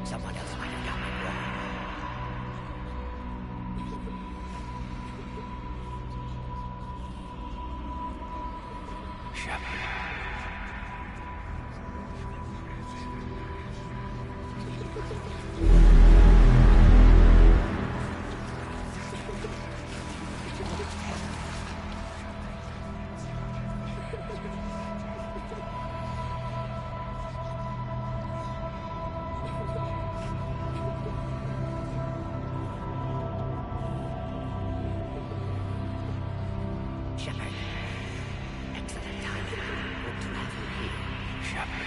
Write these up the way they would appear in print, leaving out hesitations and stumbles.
Someone else might have done it wrong. Shepard. Shepard. Excellent timing. Good to have you here, Shepard.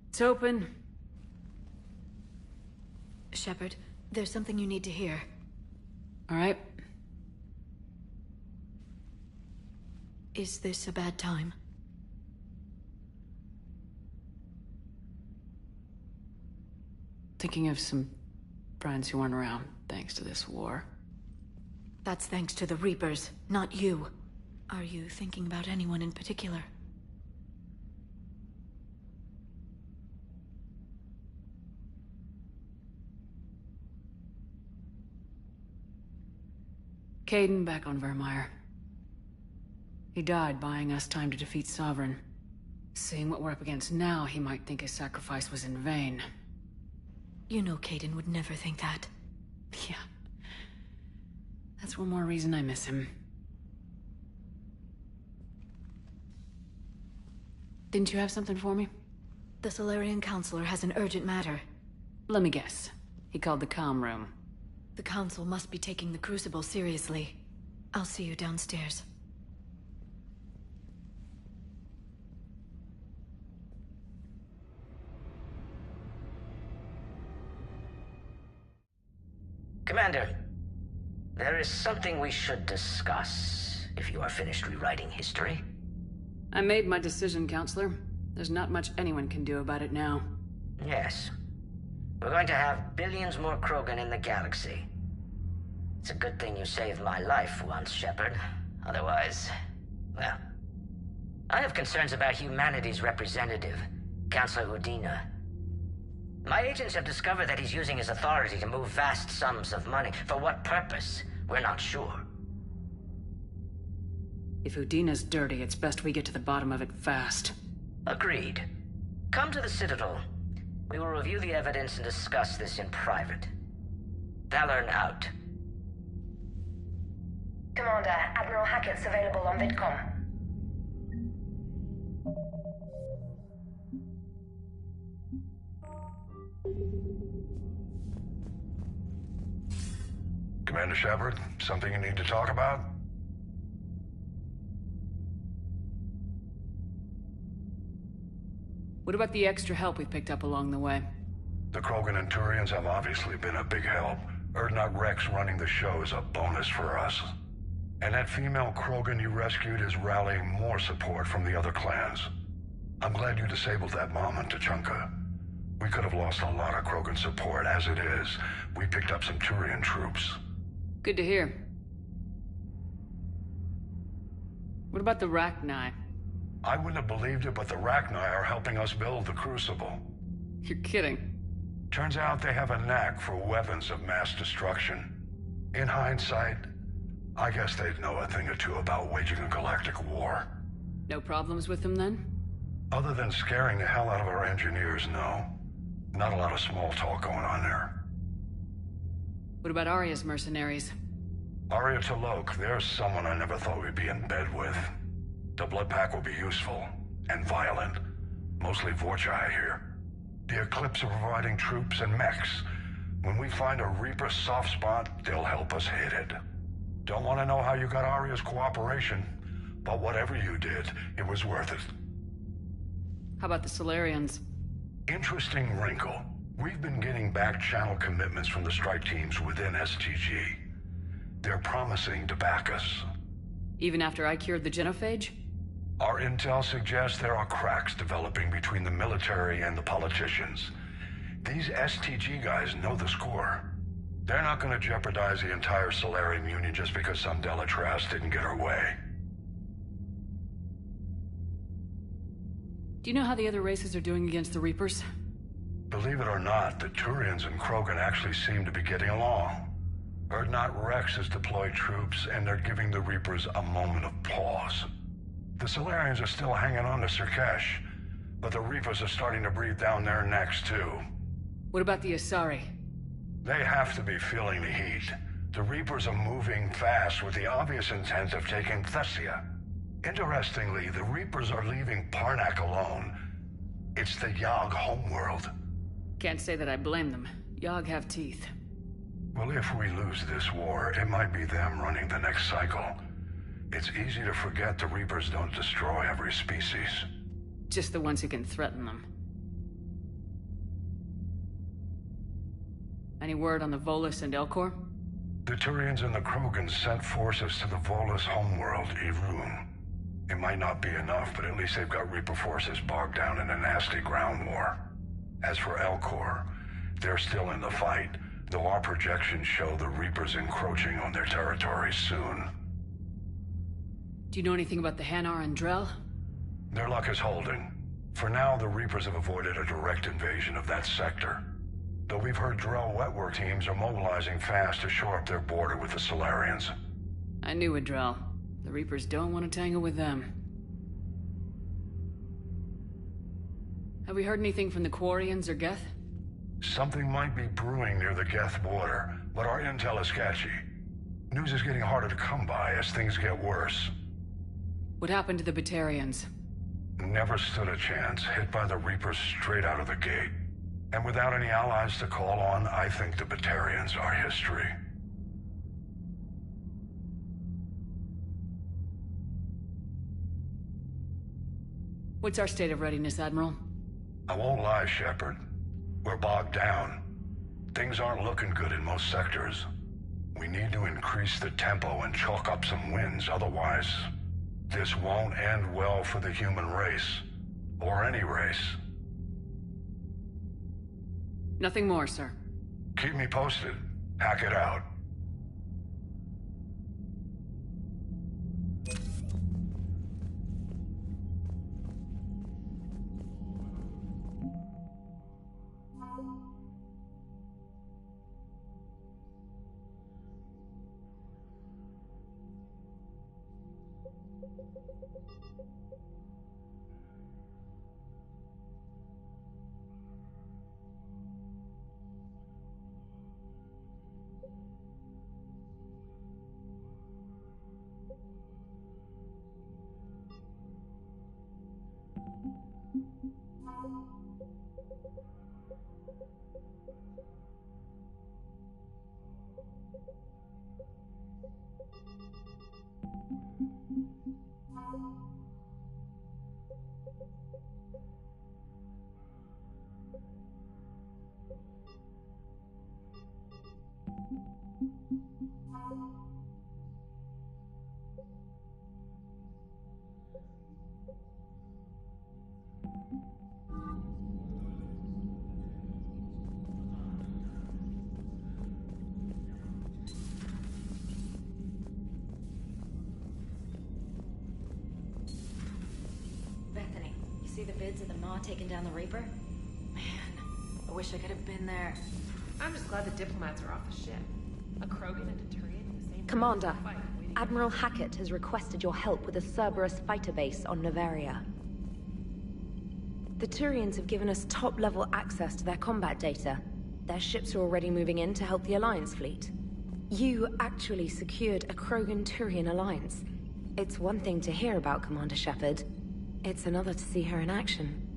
It's open. Shepard, there's something you need to hear. All right. Is this a bad time? Thinking of some friends who aren't around thanks to this war. That's thanks to the Reapers, not you. Are you thinking about anyone in particular? Caden back on Vermeer. He died buying us time to defeat Sovereign. Seeing what we're up against now, he might think his sacrifice was in vain. You know Caden would never think that. Yeah. That's one more reason I miss him. Didn't you have something for me? The Solarian Counselor has an urgent matter. Let me guess. He called the comm room. The Council must be taking the Crucible seriously. I'll see you downstairs. Commander, there is something we should discuss, if you are finished rewriting history. I made my decision, Counselor. There's not much anyone can do about it now. Yes. We're going to have billions more Krogan in the galaxy. It's a good thing you saved my life once, Shepard. Otherwise, well... I have concerns about humanity's representative, Councillor Udina. My agents have discovered that he's using his authority to move vast sums of money. For what purpose? We're not sure. If Udina's dirty, it's best we get to the bottom of it fast. Agreed. Come to the Citadel. We will review the evidence and discuss this in private. Valorn out. Commander, Admiral Hackett's available on VidCom. Commander Shepard, something you need to talk about? What about the extra help we picked up along the way? The Krogan and Turians have obviously been a big help. Erdnot Rex running the show is a bonus for us. And that female Krogan you rescued is rallying more support from the other clans. I'm glad you disabled that bomb on Tuchanka. We could have lost a lot of Krogan support. As it is, we picked up some Turian troops. Good to hear. What about the Rachni? I wouldn't have believed it, but the Rachni are helping us build the Crucible. You're kidding. Turns out they have a knack for weapons of mass destruction. In hindsight, I guess they'd know a thing or two about waging a galactic war. No problems with them then? Other than scaring the hell out of our engineers, no. Not a lot of small talk going on there. What about Arya's mercenaries? Arya T'Loak, there's someone I never thought we'd be in bed with. The Blood Pack will be useful, and violent. Mostly Vorcha, I hear. The Eclipse are providing troops and mechs. When we find a Reaper soft spot, they'll help us hit it. Don't want to know how you got Arya's cooperation, but whatever you did, it was worth it. How about the Solarians? Interesting wrinkle. We've been getting back-channel commitments from the strike teams within STG. They're promising to back us. Even after I cured the genophage? Our intel suggests there are cracks developing between the military and the politicians. These STG guys know the score. They're not going to jeopardize the entire Solarian Union just because some Delatras didn't get her way. Do you know how the other races are doing against the Reapers? Believe it or not, the Turians and Krogan actually seem to be getting along. Urdnot Rex has deployed troops, and they're giving the Reapers a moment of pause. The Solarians are still hanging on to Sirkesh, but the Reapers are starting to breathe down their necks, too. What about the Asari? They have to be feeling the heat. The Reapers are moving fast with the obvious intent of taking Thessia. Interestingly, the Reapers are leaving Parnak alone. It's the Yogg homeworld. Can't say that I blame them. Yogg have teeth. Well, if we lose this war, it might be them running the next cycle. It's easy to forget the Reapers don't destroy every species. Just the ones who can threaten them. Any word on the Volus and Elcor? The Turians and the Krogans sent forces to the Volus homeworld, Irun. It might not be enough, but at least they've got Reaper forces bogged down in a nasty ground war. As for Elcor, they're still in the fight, though our projections show the Reapers encroaching on their territory soon. Do you know anything about the Hanar and Drell? Their luck is holding. For now, the Reapers have avoided a direct invasion of that sector. Though we've heard Drell wetwork teams are mobilizing fast to shore up their border with the Solarians. I knew it, Drell. The Reapers don't want to tangle with them. Have we heard anything from the Quarians or Geth? Something might be brewing near the Geth border, but our intel is sketchy. News is getting harder to come by as things get worse. What happened to the Batarians? Never stood a chance, hit by the Reapers straight out of the gate. And without any allies to call on, I think the Batarians are history. What's our state of readiness, Admiral? I won't lie, Shepard. We're bogged down. Things aren't looking good in most sectors. We need to increase the tempo and chalk up some wins, otherwise this won't end well for the human race. Or any race. Nothing more, sir. Keep me posted. Hack it out. Bethany, you see the vids of the MAE taking down the Reaper? Man, I wish I could have been there. I'm just glad the diplomats are off the ship. A Krogan and a Turian in the same Commander, fight, waiting Admiral Hackett has requested your help with a Cerberus fighter base on Novaria. The Turians have given us top-level access to their combat data. Their ships are already moving in to help the Alliance fleet. You actually secured a Krogan-Turian alliance. It's one thing to hear about Commander Shepard. It's another to see her in action.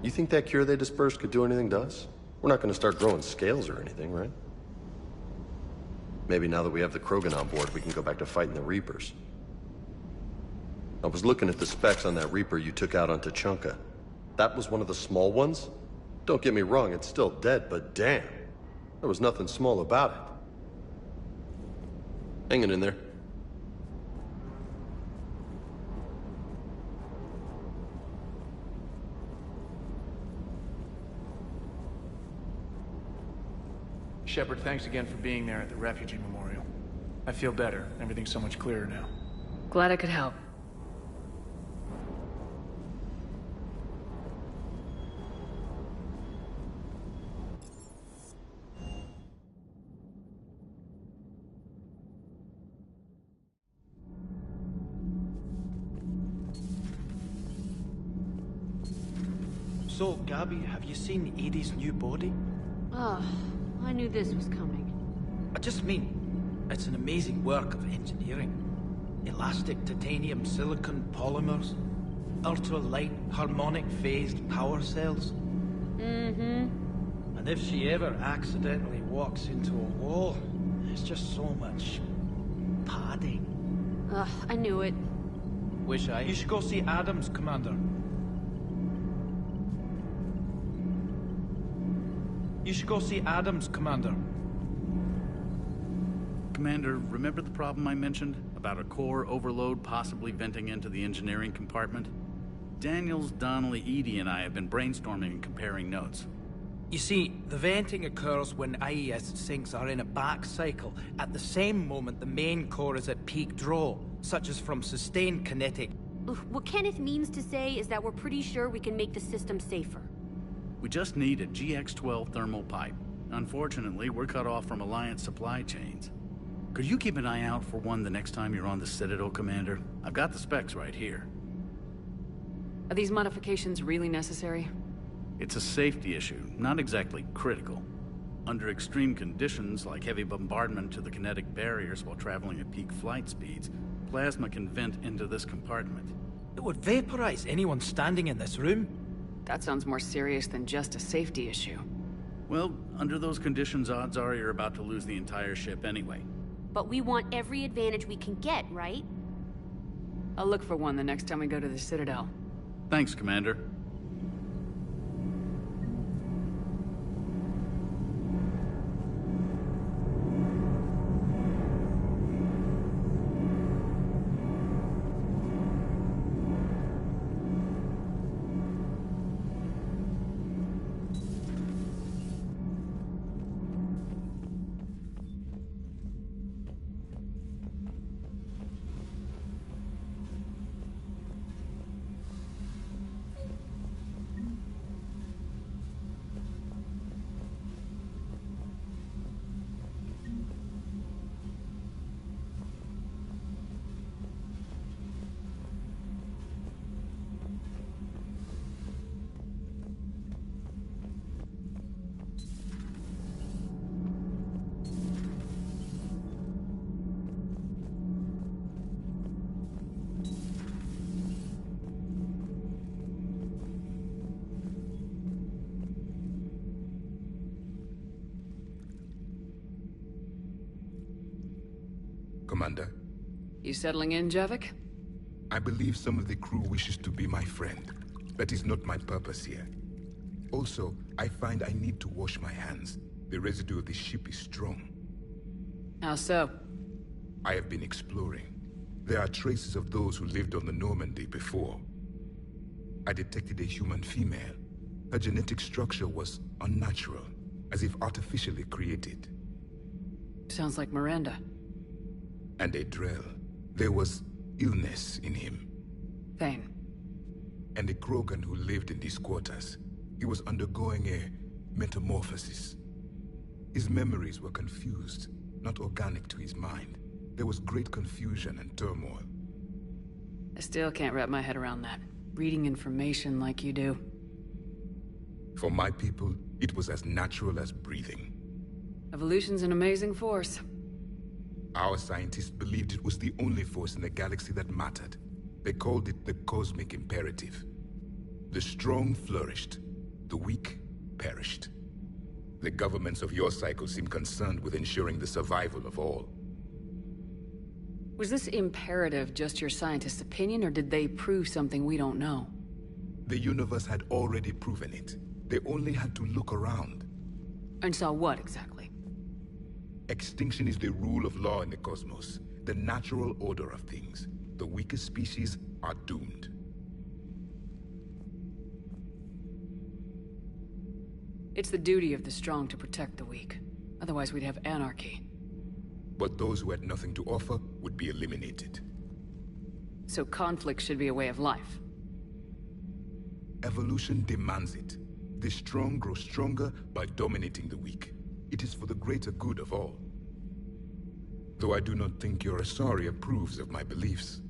You think that cure they dispersed could do anything to us? We're not gonna start growing scales or anything, right? Maybe now that we have the Krogan on board, we can go back to fighting the Reapers. I was looking at the specs on that Reaper you took out on Tuchanka. That was one of the small ones? Don't get me wrong, it's still dead, but damn. There was nothing small about it. Hanging in there. Shepard, thanks again for being there at the Refugee Memorial. I feel better. Everything's so much clearer now. Glad I could help. So, Gabby, have you seen Edie's new body? Oh, I knew this was coming. I just mean, it's an amazing work of engineering. Elastic titanium silicon polymers, ultra-light harmonic phased power cells. Mm-hmm. And if she ever accidentally walks into a wall, there's just so much padding. Ugh, I knew it. Wish I... You should go see Adams, Commander. You should go see Adams, Commander. Commander, remember the problem I mentioned? About a core overload possibly venting into the engineering compartment? Daniels, Donnelly, Edie, and I have been brainstorming and comparing notes. You see, the venting occurs when IES sinks are in a back cycle, at the same moment the main core is at peak draw, such as from sustained kinetic. What Kenneth means to say is that we're pretty sure we can make the system safer. We just need a GX-12 thermal pipe. Unfortunately, we're cut off from Alliance supply chains. Could you keep an eye out for one the next time you're on the Citadel, Commander? I've got the specs right here. Are these modifications really necessary? It's a safety issue, not exactly critical. Under extreme conditions, like heavy bombardment to the kinetic barriers while traveling at peak flight speeds, plasma can vent into this compartment. It would vaporize anyone standing in this room. That sounds more serious than just a safety issue. Well, under those conditions, odds are you're about to lose the entire ship anyway. But we want every advantage we can get, right? I'll look for one the next time we go to the Citadel. Thanks, Commander. Commander. You settling in, Javik? I believe some of the crew wishes to be my friend. That is not my purpose here. Also, I find I need to wash my hands. The residue of the ship is strong. How so? I have been exploring. There are traces of those who lived on the Normandy before. I detected a human female. Her genetic structure was unnatural, as if artificially created. Sounds like Miranda. And a Drell. There was illness in him. Thane. And a Krogan who lived in these quarters. He was undergoing a metamorphosis. His memories were confused, not organic to his mind. There was great confusion and turmoil. I still can't wrap my head around that. Reading information like you do. For my people, it was as natural as breathing. Evolution's an amazing force. Our scientists believed it was the only force in the galaxy that mattered. They called it the cosmic imperative. The strong flourished, The weak perished. The governments of your cycle seem concerned with ensuring the survival of all. Was this imperative just your scientist's opinion, or did they prove something we don't know? The universe had already proven it. They only had to look around. And saw what, exactly? Extinction is the rule of law in the cosmos, the natural order of things. The weakest species are doomed. It's the duty of the strong to protect the weak. Otherwise we'd have anarchy. But those who had nothing to offer would be eliminated. So conflict should be a way of life. Evolution demands it. The strong grow stronger by dominating the weak. It is for the greater good of all. Though I do not think your Asari approves of my beliefs.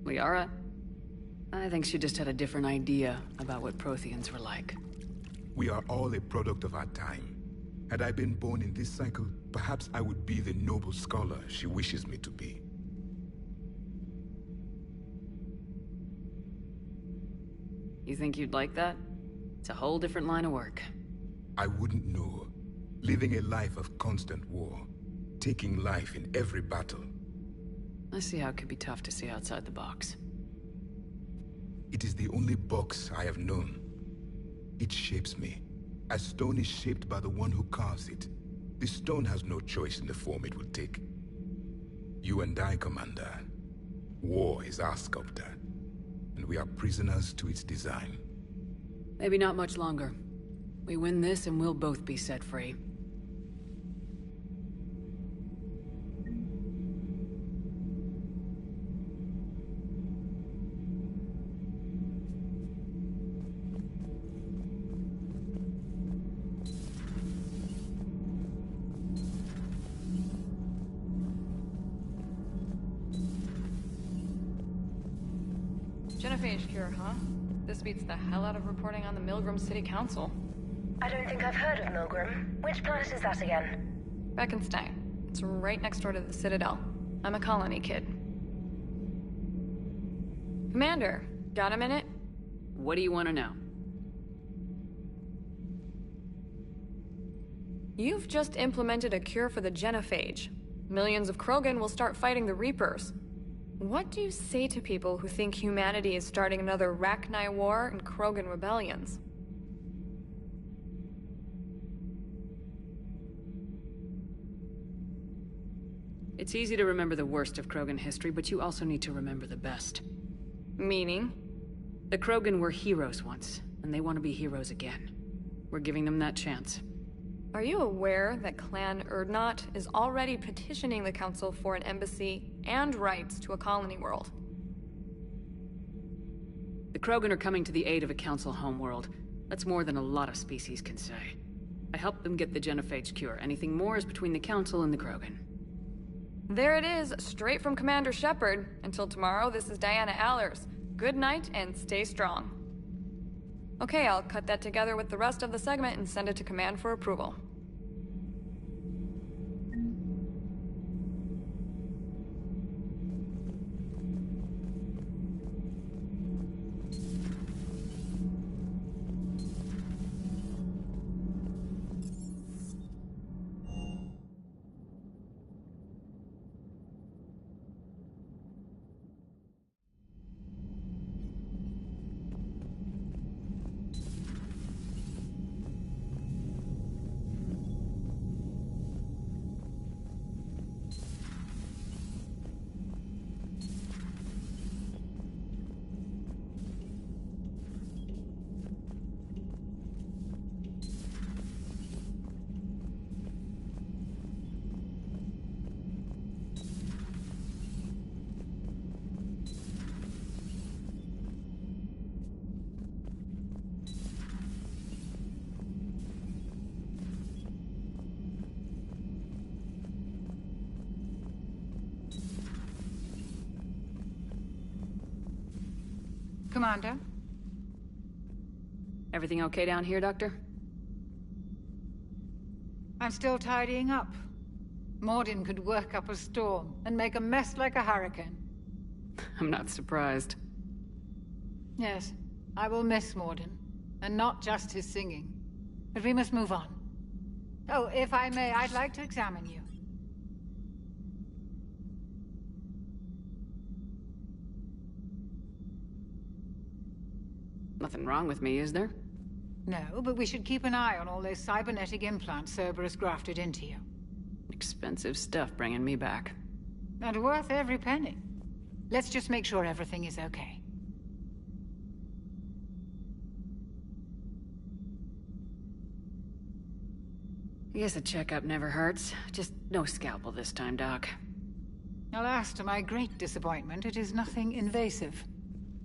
Liara? I think she just had a different idea about what Protheans were like. We are all a product of our time. Had I been born in this cycle, perhaps I would be the noble scholar she wishes me to be. You think you'd like that? It's a whole different line of work. I wouldn't know. Living a life of constant war. Taking life in every battle. I see how it could be tough to see outside the box. It is the only box I have known. It shapes me, as stone is shaped by the one who carves it. The stone has no choice in the form it will take. You and I, Commander. War is our sculptor, and we are prisoners to its design. Maybe not much longer. We win this and we'll both be set free. Genophage cure, huh? This beats the hell out of reporting on the Milgram City Council. I don't think I've heard of Milgram. Which planet is that again? Beckenstein. It's right next door to the Citadel. I'm a colony kid. Commander, got a minute? What do you want to know? You've just implemented a cure for the genophage. Millions of Krogan will start fighting the Reapers. What do you say to people who think humanity is starting another Rachni War and Krogan rebellions? It's easy to remember the worst of Krogan history, but you also need to remember the best. Meaning? The Krogan were heroes once, and they want to be heroes again. We're giving them that chance. Are you aware that Clan Urdnot is already petitioning the Council for an embassy and rights to a colony world? The Krogan are coming to the aid of a Council homeworld. That's more than a lot of species can say. I helped them get the genophage cure. Anything more is between the Council and the Krogan. There it is, straight from Commander Shepard. Until tomorrow, this is Diana Allers. Good night and stay strong. Okay, I'll cut that together with the rest of the segment and send it to Command for approval. Commander? Everything okay down here, Doctor? I'm still tidying up. Mordin could work up a storm and make a mess like a hurricane. I'm not surprised. Yes, I will miss Mordin. and not just his singing. But we must move on. Oh, if I may, I'd like to examine you. Nothing wrong with me, is there? No, but we should keep an eye on all those cybernetic implants Cerberus grafted into you. Expensive stuff bringing me back. And worth every penny. Let's just make sure everything is okay. I guess a checkup never hurts. Just no scalpel this time, Doc. Alas, to my great disappointment, it is nothing invasive.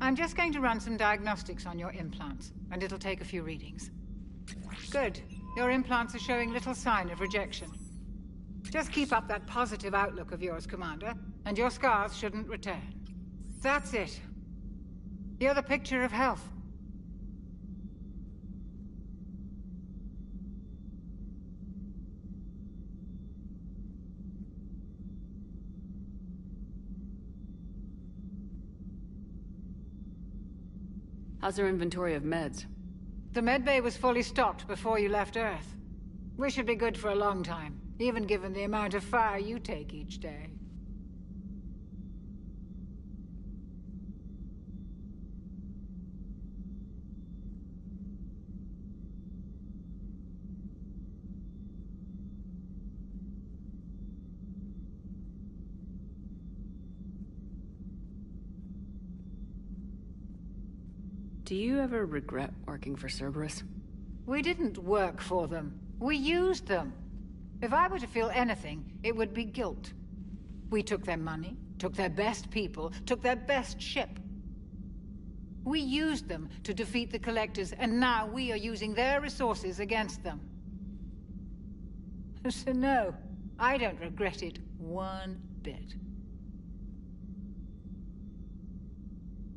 I'm just going to run some diagnostics on your implants, and it'll take a few readings. Good. Your implants are showing little sign of rejection. Just keep up that positive outlook of yours, Commander, and your scars shouldn't return. That's it. You're the picture of health. How's our inventory of meds? The medbay was fully stocked before you left Earth. We should be good for a long time, even given the amount of fire you take each day. Do you ever regret working for Cerberus? We didn't work for them. We used them. If I were to feel anything, it would be guilt. We took their money, took their best people, took their best ship. We used them to defeat the Collectors, and now we are using their resources against them. So no, I don't regret it one bit.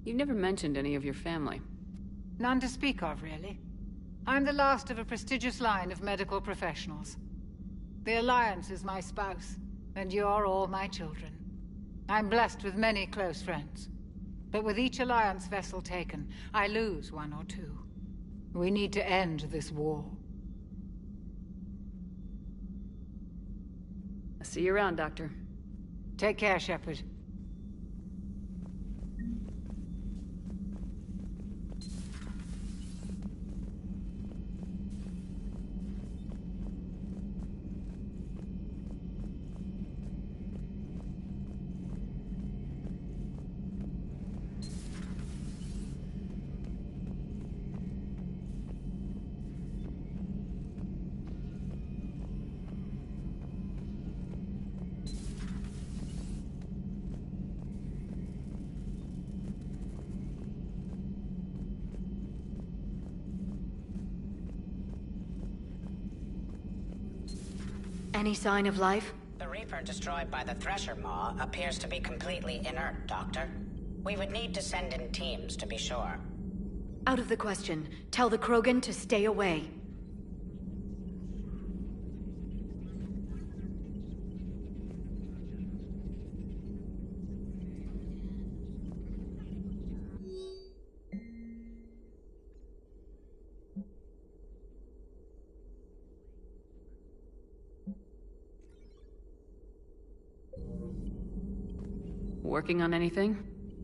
You never mentioned any of your family. None to speak of, really. I'm the last of a prestigious line of medical professionals. The Alliance is my spouse, and you're all my children. I'm blessed with many close friends. But with each Alliance vessel taken, I lose one or two. We need to end this war. I'll see you around, Doctor. Take care, Shepard. Any sign of life? The Reaper destroyed by the Thresher Maw appears to be completely inert, Doctor. We would need to send in teams to be sure. Out of the question. Tell the Krogan to stay away. Working on anything?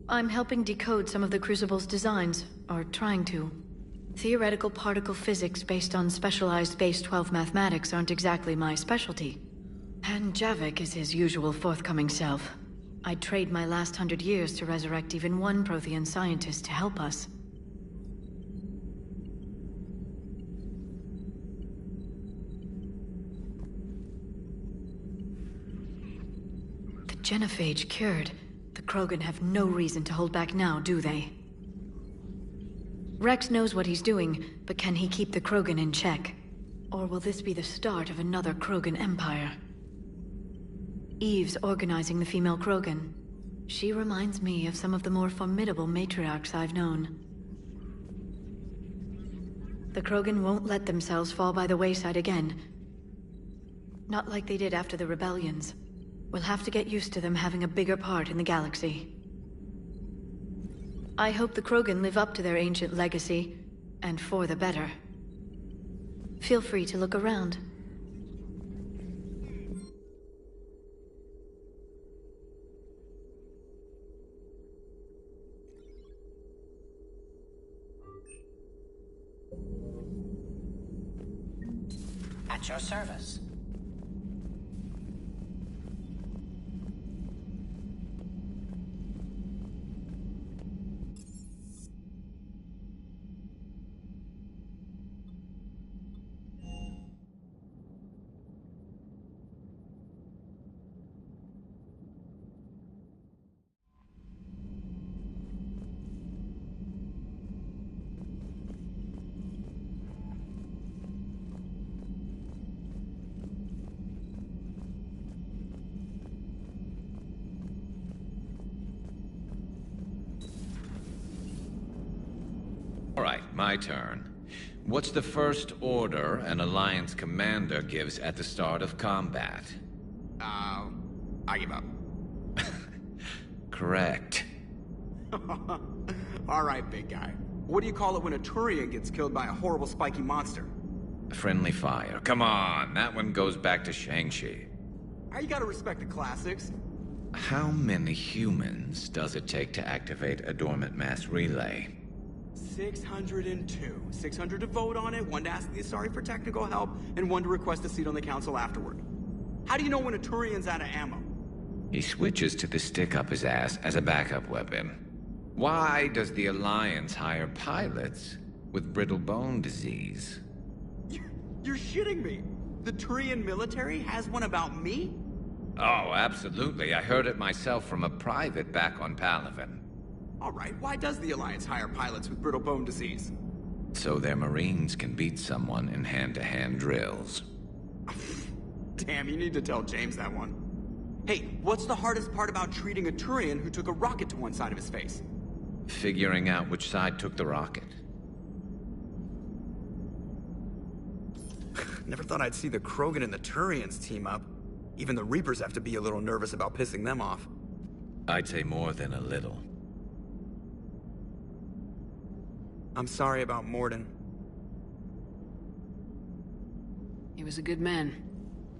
I'm helping decode some of the Crucible's designs, or trying to. Theoretical particle physics based on specialized base 12 mathematics aren't exactly my specialty. And Javik is his usual forthcoming self. I'd trade my last 100 years to resurrect even one Prothean scientist to help us. The genophage cured. The Krogan have no reason to hold back now, do they? Rex knows what he's doing, but can he keep the Krogan in check? Or will this be the start of another Krogan empire? Eve's organizing the female Krogan. She reminds me of some of the more formidable matriarchs I've known. The Krogan won't let themselves fall by the wayside again. Not like they did after the rebellions. We'll have to get used to them having a bigger part in the galaxy. I hope the Krogan live up to their ancient legacy, And for the better. Feel free to look around. At your service. All right, my turn. What's the first order an Alliance commander gives at the start of combat? I give up. Correct. All right, big guy. What do you call it when a Turian gets killed by a horrible spiky monster? Friendly fire. Come on, that one goes back to Shang-Chi. You gotta respect the classics. How many humans does it take to activate a dormant mass relay? 602. 600 to vote on it, 1 to ask the Asari for technical help, and 1 to request a seat on the council afterward. How do you know when a Turian's out of ammo? He switches to the stick up his ass as a backup weapon. Why does the Alliance hire pilots with brittle bone disease? You're shitting me. The Turian military has one about me? Oh, absolutely. I heard it myself from a private back on Palaven. All right, why does the Alliance hire pilots with brittle bone disease? So their Marines can beat someone in hand-to-hand drills. Damn, you need to tell James that one. Hey, what's the hardest part about treating a Turian who took a rocket to one side of his face? Figuring out which side took the rocket. Never thought I'd see the Krogan and the Turians team up. Even the Reapers have to be a little nervous about pissing them off. I'd say more than a little. I'm sorry about Morden. He was a good man.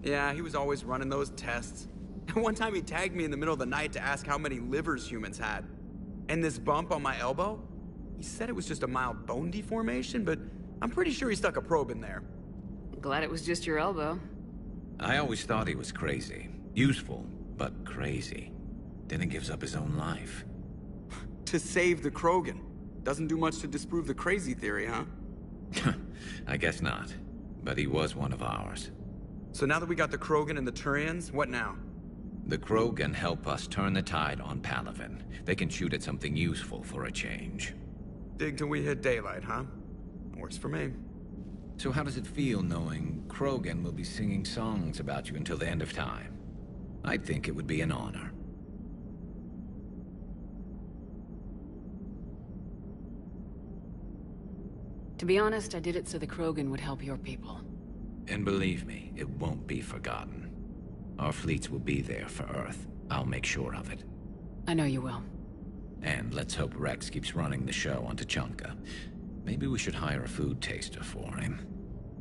Yeah, he was always running those tests. And one time he tagged me in the middle of the night to ask how many livers humans had. And this bump on my elbow? He said it was just a mild bone deformation, but I'm pretty sure he stuck a probe in there. Glad it was just your elbow. I always thought he was crazy. Useful, but crazy. Then he gives up his own life. To save the Krogan. Doesn't do much to disprove the crazy theory, huh? I guess not. But he was one of ours. So now that we got the Krogan and the Turians, what now? The Krogan help us turn the tide on Palaven. They can shoot at something useful for a change. Dig till we hit daylight, huh? Works for me. So how does it feel knowing Krogan will be singing songs about you until the end of time? I think it would be an honor. To be honest, I did it so the Krogan would help your people. And believe me, it won't be forgotten. Our fleets will be there for Earth. I'll make sure of it. I know you will. And let's hope Rex keeps running the show on Tuchanka. Maybe we should hire a food taster for him.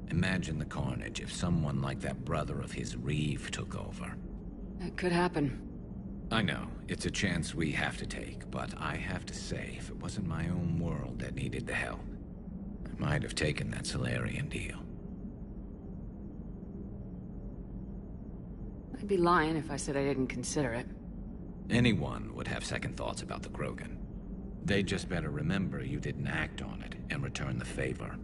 Imagine the carnage if someone like that brother of his, Reeve, took over. That could happen. I know, it's a chance we have to take, but I have to say, if it wasn't my own world that needed the help, I might have taken that Solarian deal. I'd be lying if I said I didn't consider it. Anyone would have second thoughts about the Krogan. They just better remember you didn't act on it and return the favor.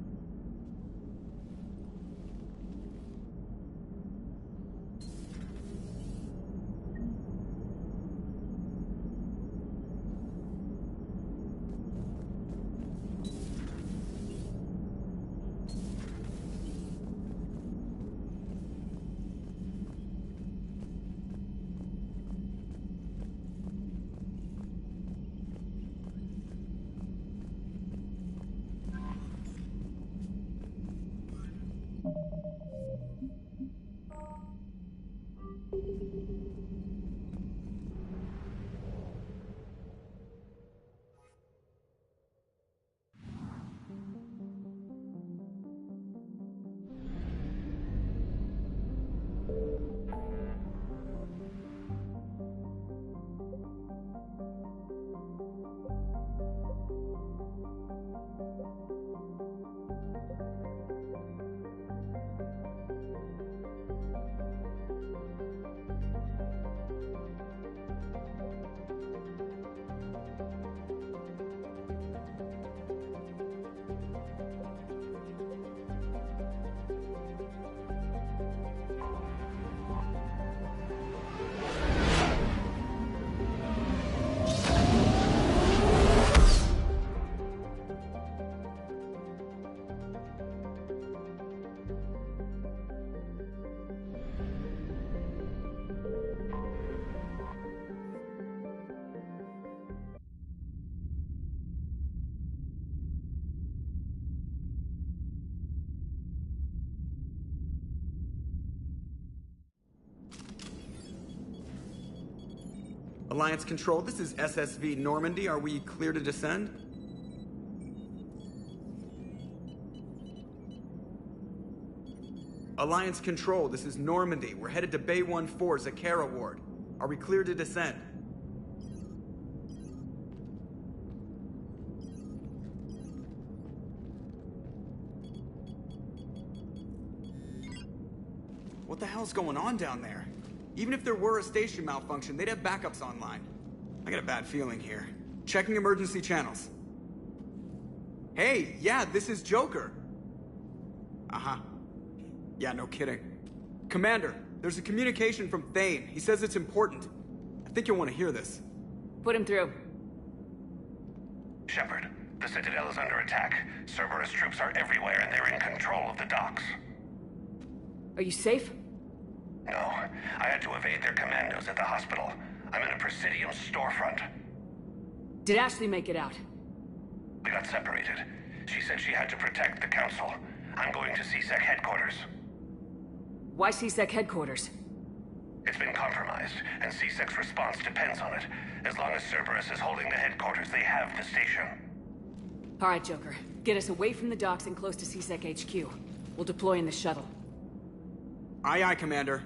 Alliance Control, this is SSV Normandy. Are we clear to descend? Alliance Control, this is Normandy. We're headed to Bay 1-4, Zakara Ward. Are we clear to descend? What the hell's going on down there? Even if there were a station malfunction, they'd have backups online. I got a bad feeling here. Checking emergency channels. Hey, yeah, this is Joker. Uh-huh. Yeah, no kidding. Commander, there's a communication from Thane. He says it's important. I think you'll want to hear this. Put him through. Shepard, the Citadel is under attack. Cerberus troops are everywhere and they're in control of the docks. Are you safe? No, I had to evade their commandos at the hospital. I'm in a Presidium storefront. Did Ashley make it out? We got separated. She said she had to protect the Council. I'm going to CSEC headquarters. Why CSEC headquarters? It's been compromised, and CSEC's response depends on it. As long as Cerberus is holding the headquarters, they have the station. All right, Joker. Get us away from the docks and close to CSEC HQ. We'll deploy in the shuttle. Aye, aye, Commander.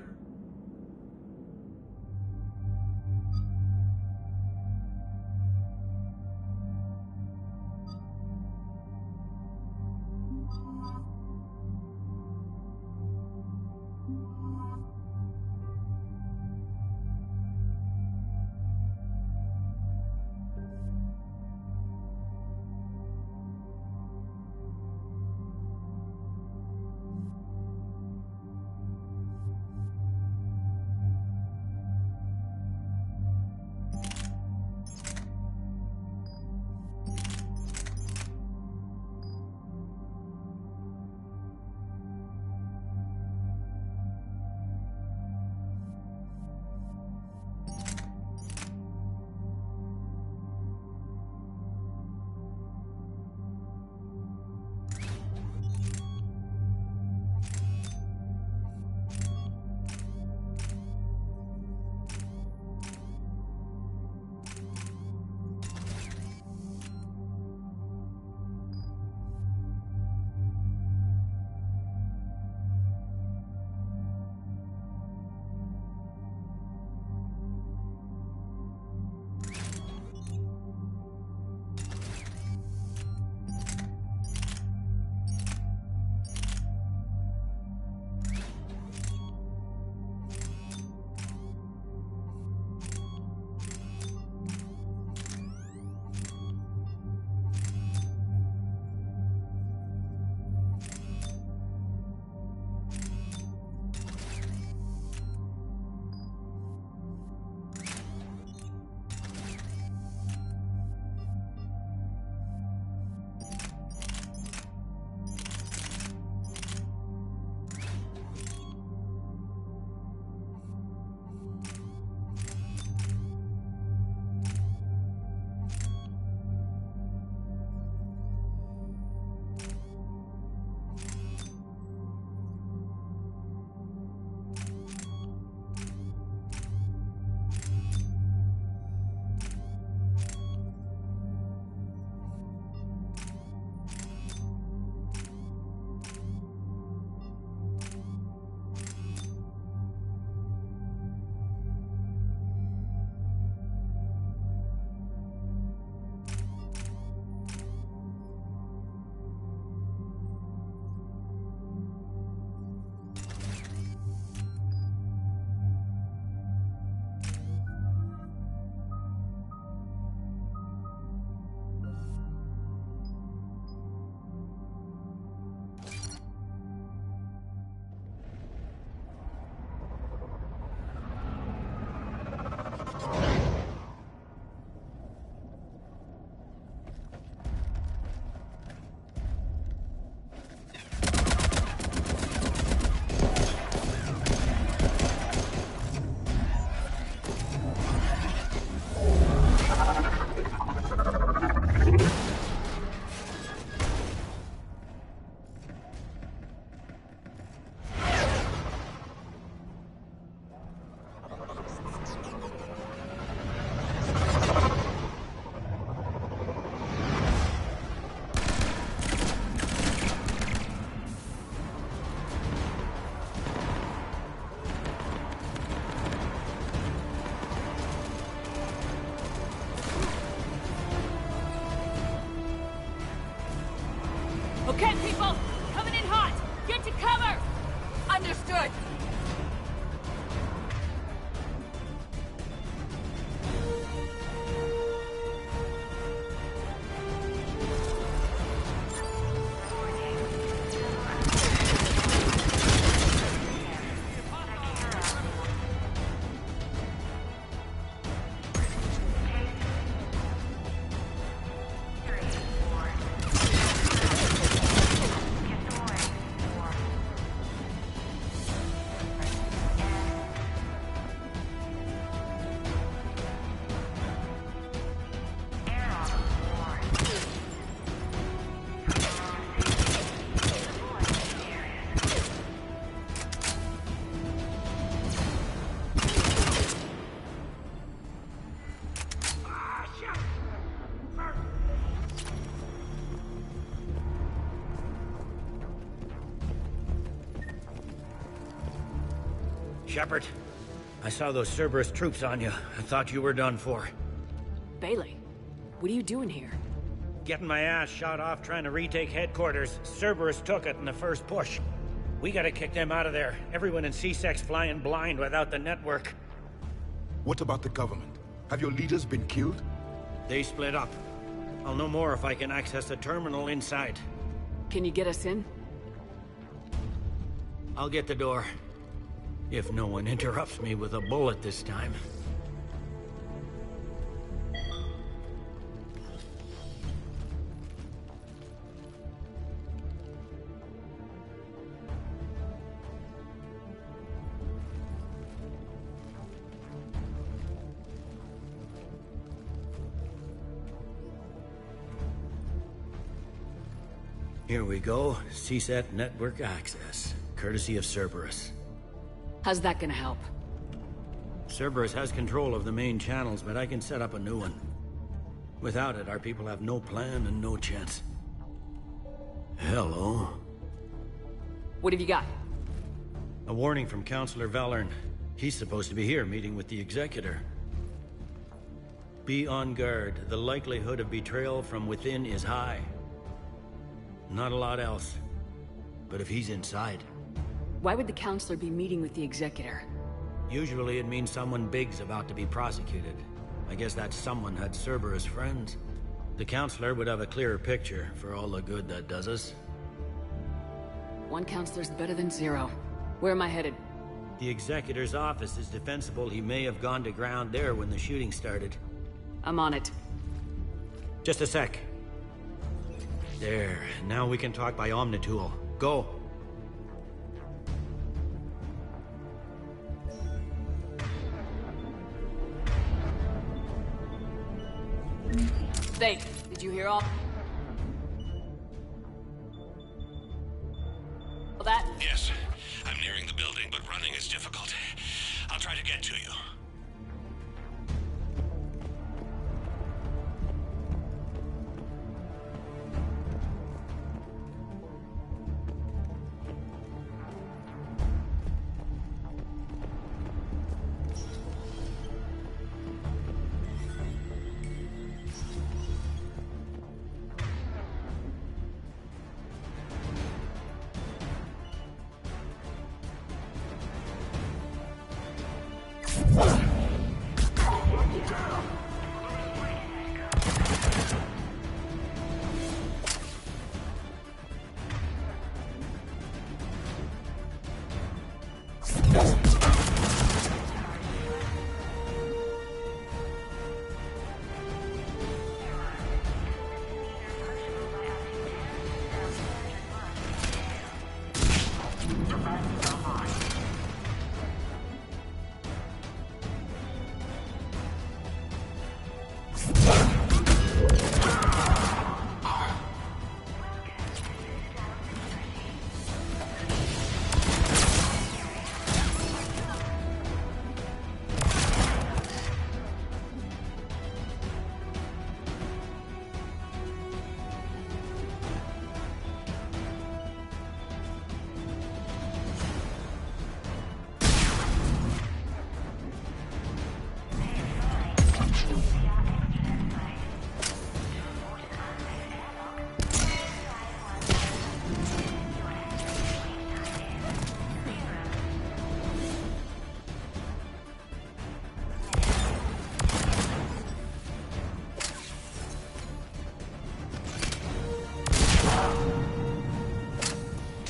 Okay, people! Coming in hot! Get to cover! Understood! Shepard, I saw those Cerberus troops on you. I thought you were done for. Bailey, what are you doing here? Getting my ass shot off trying to retake headquarters. Cerberus took it in the first push. We gotta kick them out of there. Everyone in C-Sec's flying blind without the network. What about the government? Have your leaders been killed? They split up. I'll know more if I can access the terminal inside. Can you get us in? I'll get the door. If no one interrupts me with a bullet this time. Here we go. CSAT network access, courtesy of Cerberus. How's that gonna help? Cerberus has control of the main channels, but I can set up a new one. Without it, our people have no plan and no chance. Hello. What have you got? A warning from Counselor Valern. He's supposed to be here meeting with the Executor. Be on guard. The likelihood of betrayal from within is high. Not a lot else. But if he's inside... Why would the Counselor be meeting with the Executor? Usually it means someone big's about to be prosecuted. I guess that someone had Cerberus friends. The Counselor would have a clearer picture for all the good that does us. One Counselor's better than zero. Where am I headed? The Executor's office is defensible. He may have gone to ground there when the shooting started. I'm on it. Just a sec. There. Now we can talk by Omnitool. Go. Hey, did you hear all that? Yes. I'm nearing the building, but running is difficult. I'll try to get to you.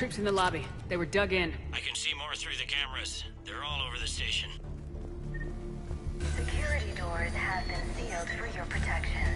troops in the lobby. They were dug in. I can see more through the cameras. They're all over the station. Security doors have been sealed for your protection.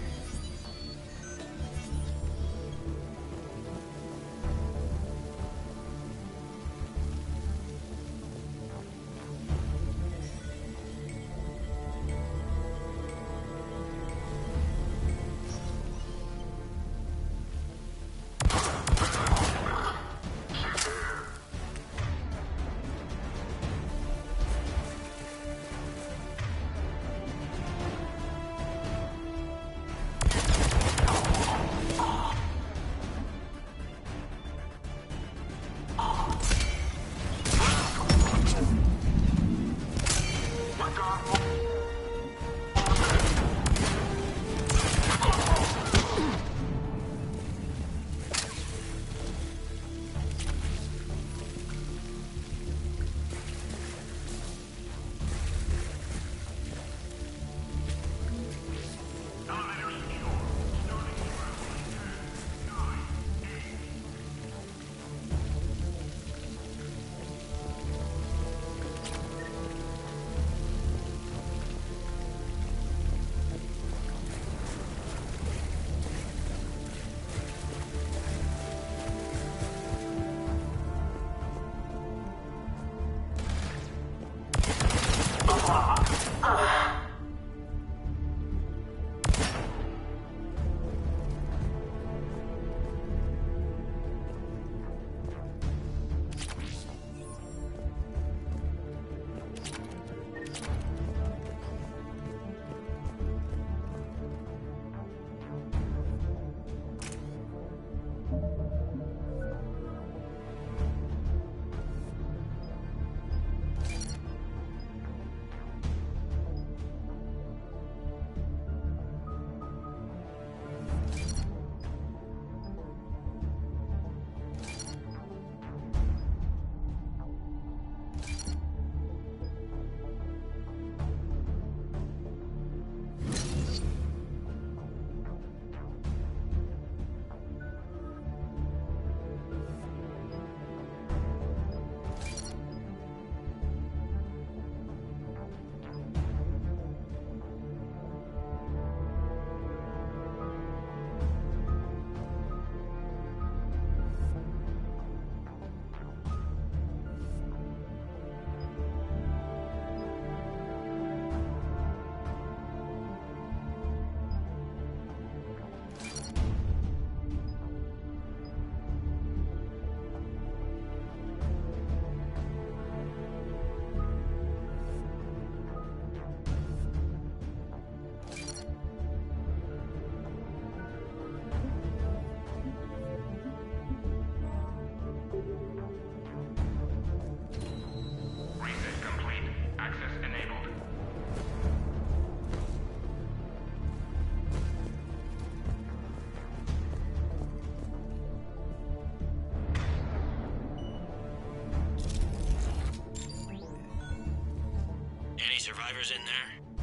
Survivors in there?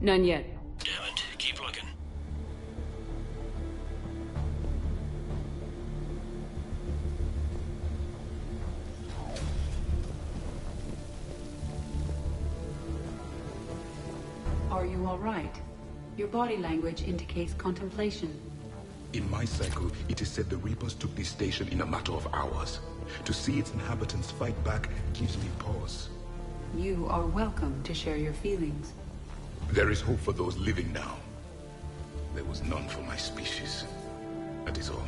None yet. Damn it. Keep looking. Are you all right? Your body language indicates contemplation. In my cycle, it is said the Reapers took this station in a matter of hours. To see its inhabitants fight back gives me pause. You are welcome to share your feelings. There is hope for those living now. There was none for my species. That is all.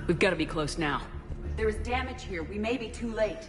We've got to be close now. There is damage here. We may be too late.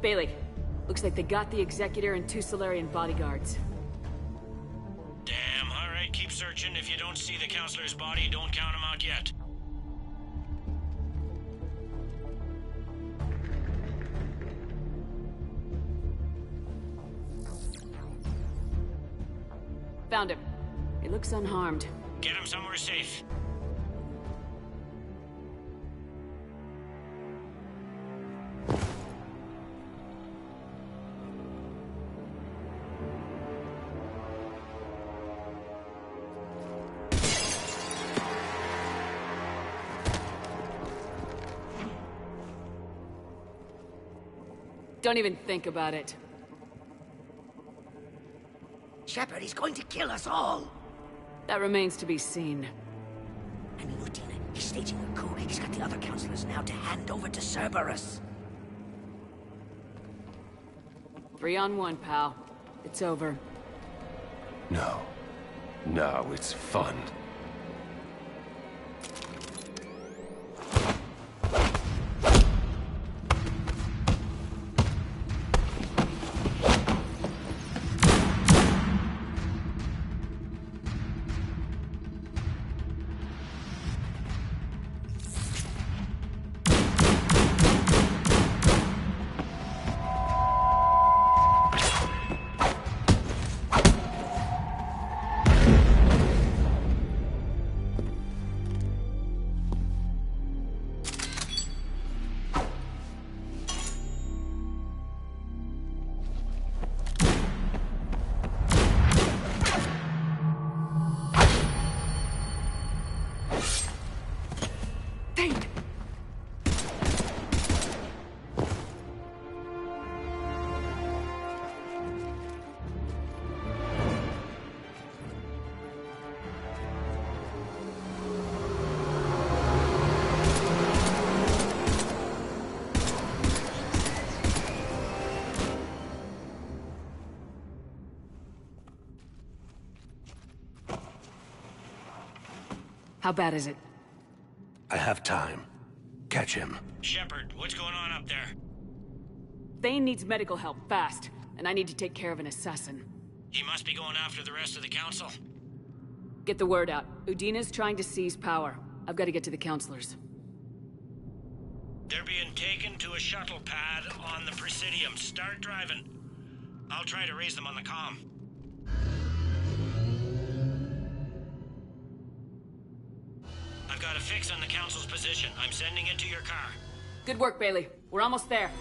Bailey, looks like they got the Executor and 2 Solarian bodyguards. Damn, alright, keep searching. If you don't see the counselor's body, don't count him out yet. Found him. He looks unharmed. Get him somewhere safe. Don't even think about it. Shepard, he's going to kill us all. That remains to be seen. And Mutin, he's staging a coup. He's got the other counselors now to hand over to Cerberus. 3-on-1, pal. It's over. No. No, it's fun. How bad is it? I have time. Catch him. Shepard, what's going on up there? Thane needs medical help, fast. And I need to take care of an assassin. He must be going after the rest of the council. Get the word out. Udina's trying to seize power. I've got to get to the councilors. They're being taken to a shuttle pad on the Presidium. Start driving. I'll try to raise them on the comm. I've got a fix on the council's position. I'm sending it to your car. Good work, Bailey. We're almost there.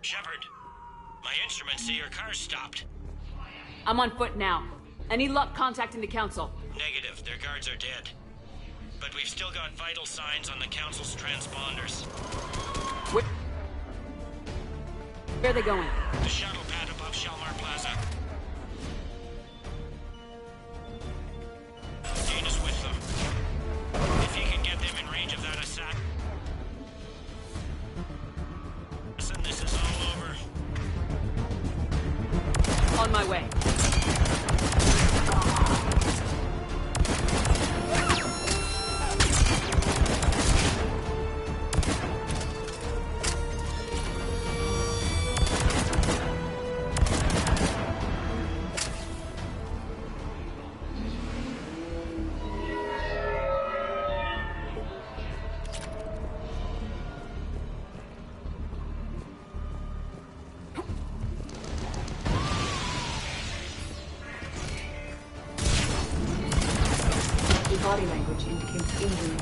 Shepard, my instruments say your car's stopped. I'm on foot now. Any luck contacting the council? Negative, their guards are dead. But we've still got vital signs on the council's transponders. Where are they going? The shuttle pad above Shalmar Plaza. Dana's with them. If he can get them in range of that assassin, this is all over. On my way. Body language indicates injury.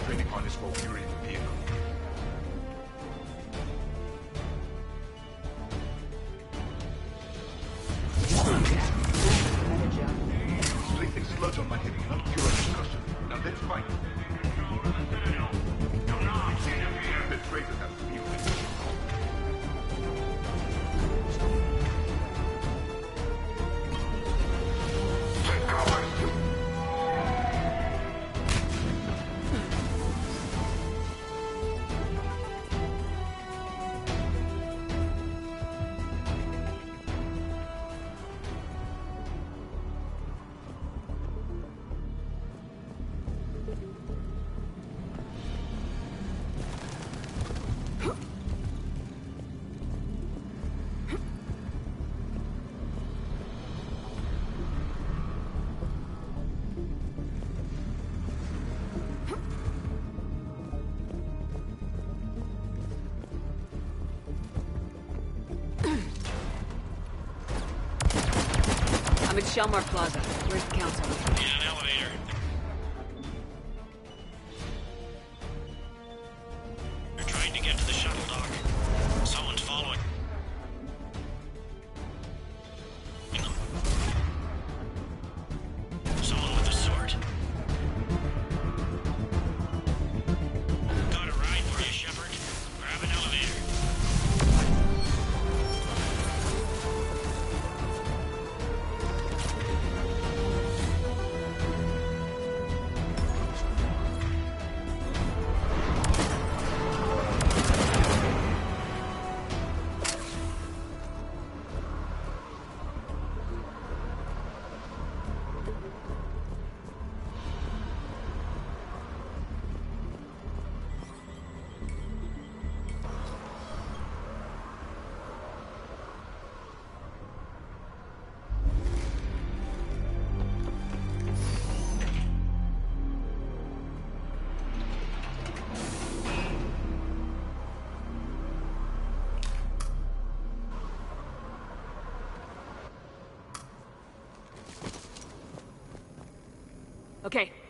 Training on his Valkyrian vehicle. Straight sludge on my head will not cure a discussion. Now let's fight. The traitors have sealed it. I'm at Shalmar Plaza. Where's the council? In an elevator. They're trying to get to the shuttle dock. Someone's following. Someone with a sword. Got a ride for you, Shepard. Grab an elevator.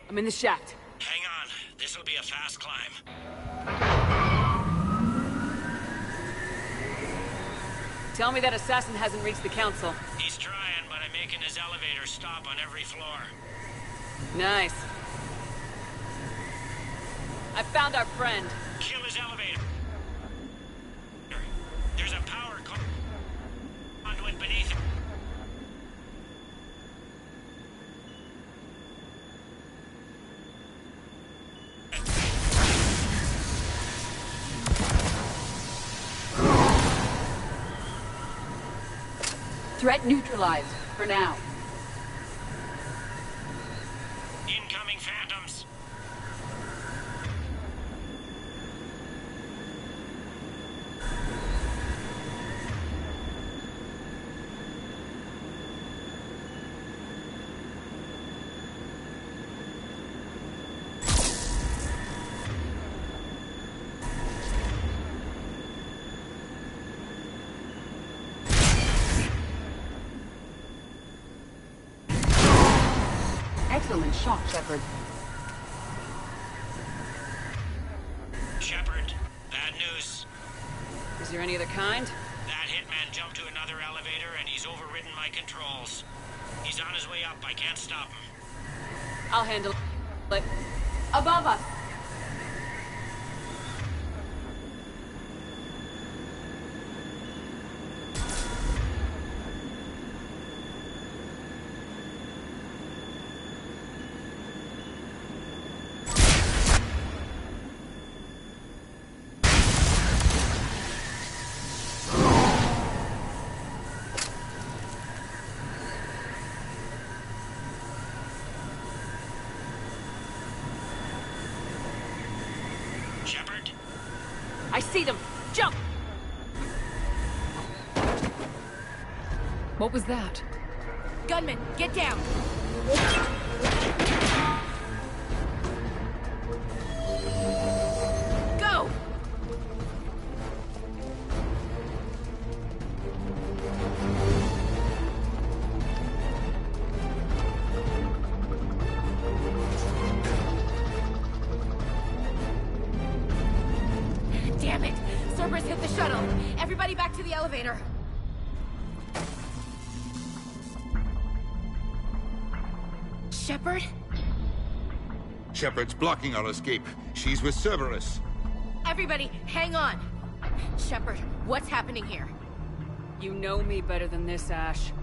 I'm in the shaft. Hang on. This'll be a fast climb. Tell me that assassin hasn't reached the council. He's trying, but I'm making his elevator stop on every floor. Nice. I found our friend. Kill his elevator. There's a power conduit beneath him. Threat neutralized, for now. Incoming phantoms. Excellent shot, Shepard. Shepard, bad news. Is there any other kind? That hitman jumped to another elevator and he's overridden my controls. He's on his way up. I can't stop him. I'll handle it. Above us! Shepard? I see them! Jump! What was that? Gunman, get down! Go! Damn it! Cerberus hit the shuttle! Everybody back to the elevator! Shepard? Shepard's blocking our escape. She's with Cerberus. Everybody, hang on! Shepard, what's happening here? You know me better than this, Ash.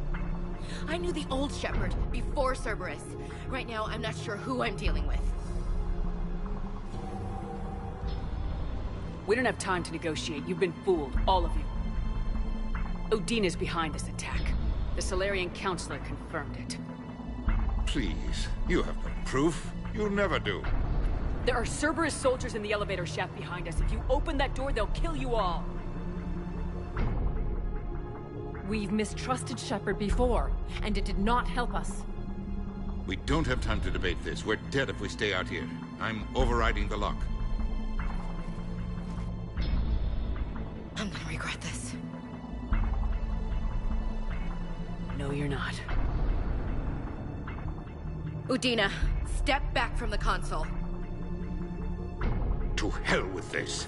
I knew the old Shepard before Cerberus. Right now, I'm not sure who I'm dealing with. We don't have time to negotiate. You've been fooled, all of you. Udina's behind this attack. The Solarian Counselor confirmed it. Please, you have no proof. You never do. There are Cerberus soldiers in the elevator shaft behind us. If you open that door, they'll kill you all. We've mistrusted Shepard before, and it did not help us. We don't have time to debate this. We're dead if we stay out here. I'm overriding the lock. I'm gonna regret this. No, you're not. Udina, step back from the console. To hell with this.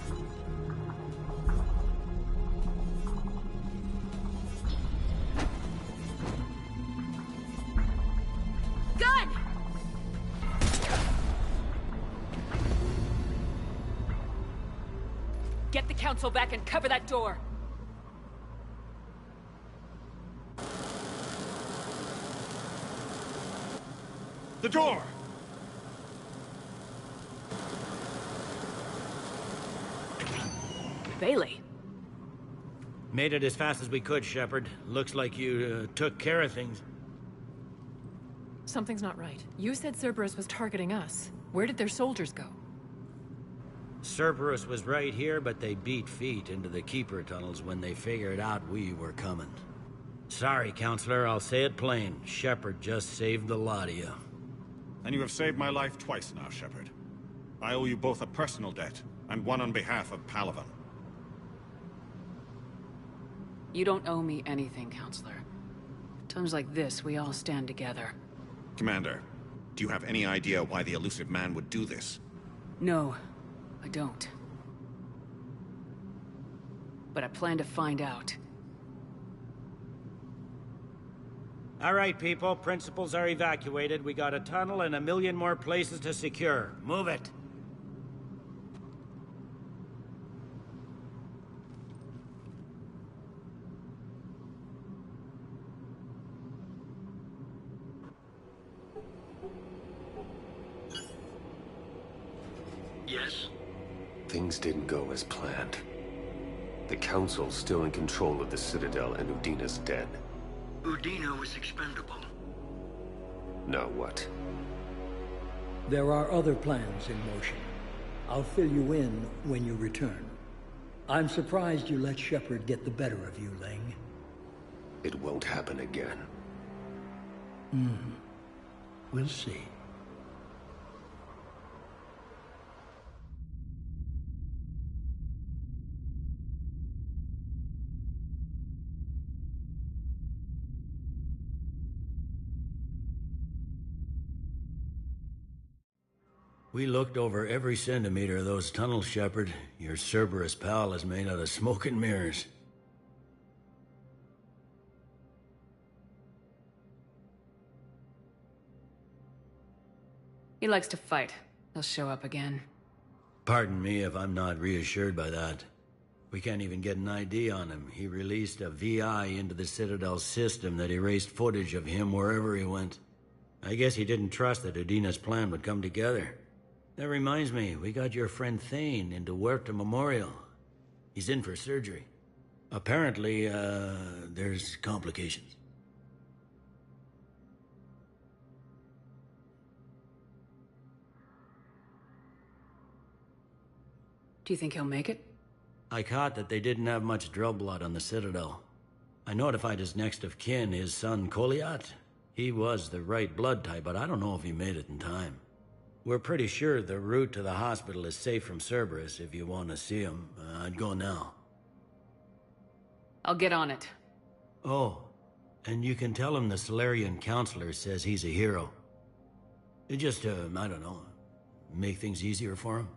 Gun! Get the Council back and cover that door! The door! Bailey. Made it as fast as we could, Shepard. Looks like you took care of things. Something's not right. You said Cerberus was targeting us. Where did their soldiers go? Cerberus was right here, but they beat feet into the Keeper tunnels when they figured out we were coming. Sorry, Counselor, I'll say it plain. Shepard just saved the lot of you. And you have saved my life twice now, Shepard. I owe you both a personal debt, and one on behalf of Palaven. You don't owe me anything, Counselor. Times like this, we all stand together. Commander, Do you have any idea why the elusive man would do this? No, I don't. But I plan to find out. All right, people. Principals are evacuated. We got a tunnel and 1 million more places to secure. Move it. Yes? Things didn't go as planned. The Council's still in control of the Citadel and Udina's dead. Udina was expendable. Now what? There are other plans in motion. I'll fill you in when you return. I'm surprised you let Shepard get the better of you, Ling. It won't happen again. We'll see. We looked over every centimeter of those tunnels, Shepard. Your Cerberus pal is made out of smoke and mirrors. He likes to fight. He'll show up again. Pardon me if I'm not reassured by that. We can't even get an ID on him. He released a VI into the Citadel system that erased footage of him wherever he went. I guess he didn't trust that Udina's plan would come together. That reminds me, we got your friend Thane into Huerta Memorial. He's in for surgery. Apparently, there's complications. Do you think he'll make it? I caught that they didn't have much drill blood on the Citadel. I notified his next of kin, his son Koliat. He was the right blood type, but I don't know if he made it in time. We're pretty sure the route to the hospital is safe from Cerberus. If you want to see him, I'd go now. I'll get on it. Oh, and you can tell him the Solarian counselor says he's a hero. It just, I don't know, make things easier for him.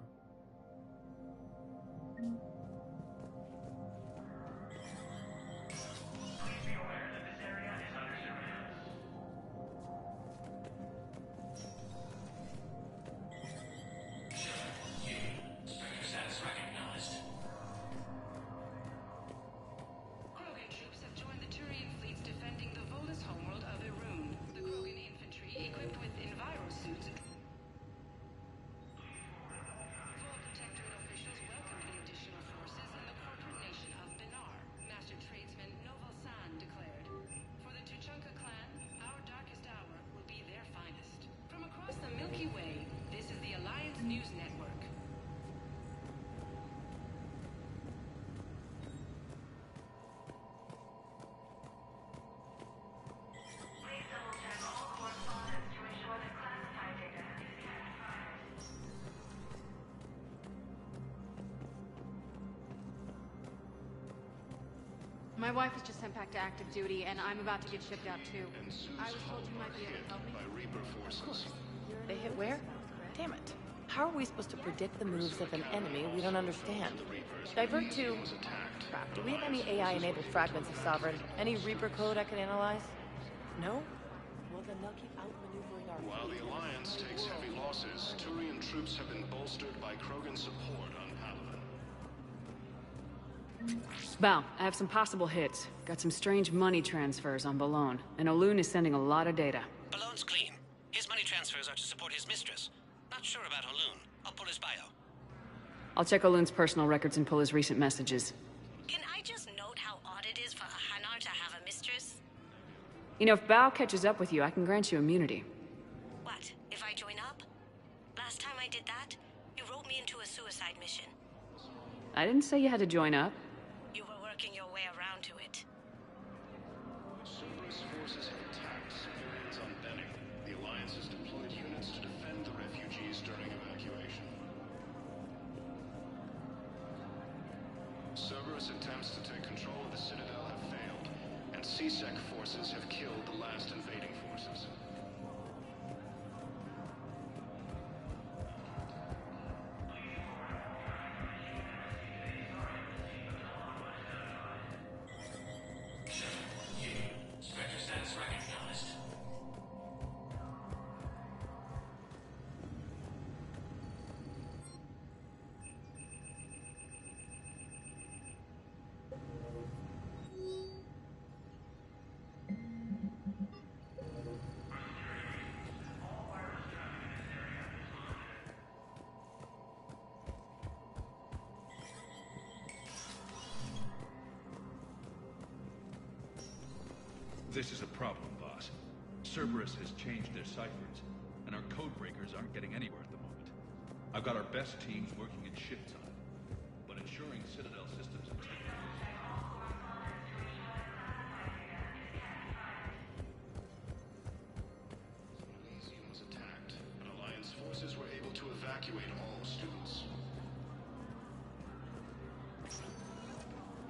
My wife was just sent back to active duty, and I'm about to get shipped out too. I was told you might be able to help me. Of course. They hit where? Damn it. How are we supposed to predict the moves of an enemy we don't understand? Divert to... Crap, do we have any AI-enabled fragments of Sovereign? Any Reaper code I can analyze? No? Well, then they'll keep outmaneuvering our... While the Alliance takes heavy losses, Turian troops have been bolstered by Krogan support on Palaven. Val, I have some possible hits. Got some strange money transfers on Balone, and Olun is sending a lot of data. Balone's clean. His money transfers are to support his mistress. Not sure about Olun. I'll pull his bio. I'll check Olun's personal records and pull his recent messages. Can I just note how odd it is for a Hanar to have a mistress? You know, if Bao catches up with you, I can grant you immunity. What, if I join up? Last time I did that, you wrote me into a suicide mission. I didn't say you had to join up. You were working your way around to it. Cerberus forces have attacked civilians on Benning. The Alliance has deployed units to defend the refugees during evacuation. Cerberus attempts to take control of the Citadel have failed, and CSEC forces have killed the last invading forces. This is a problem, boss. Cerberus has changed their ciphers, and our codebreakers aren't getting anywhere at the moment. I've got our best teams working in shifts on it, but ensuring Citadel systems integrity. Elysium was attacked, and Alliance forces were able to evacuate all students.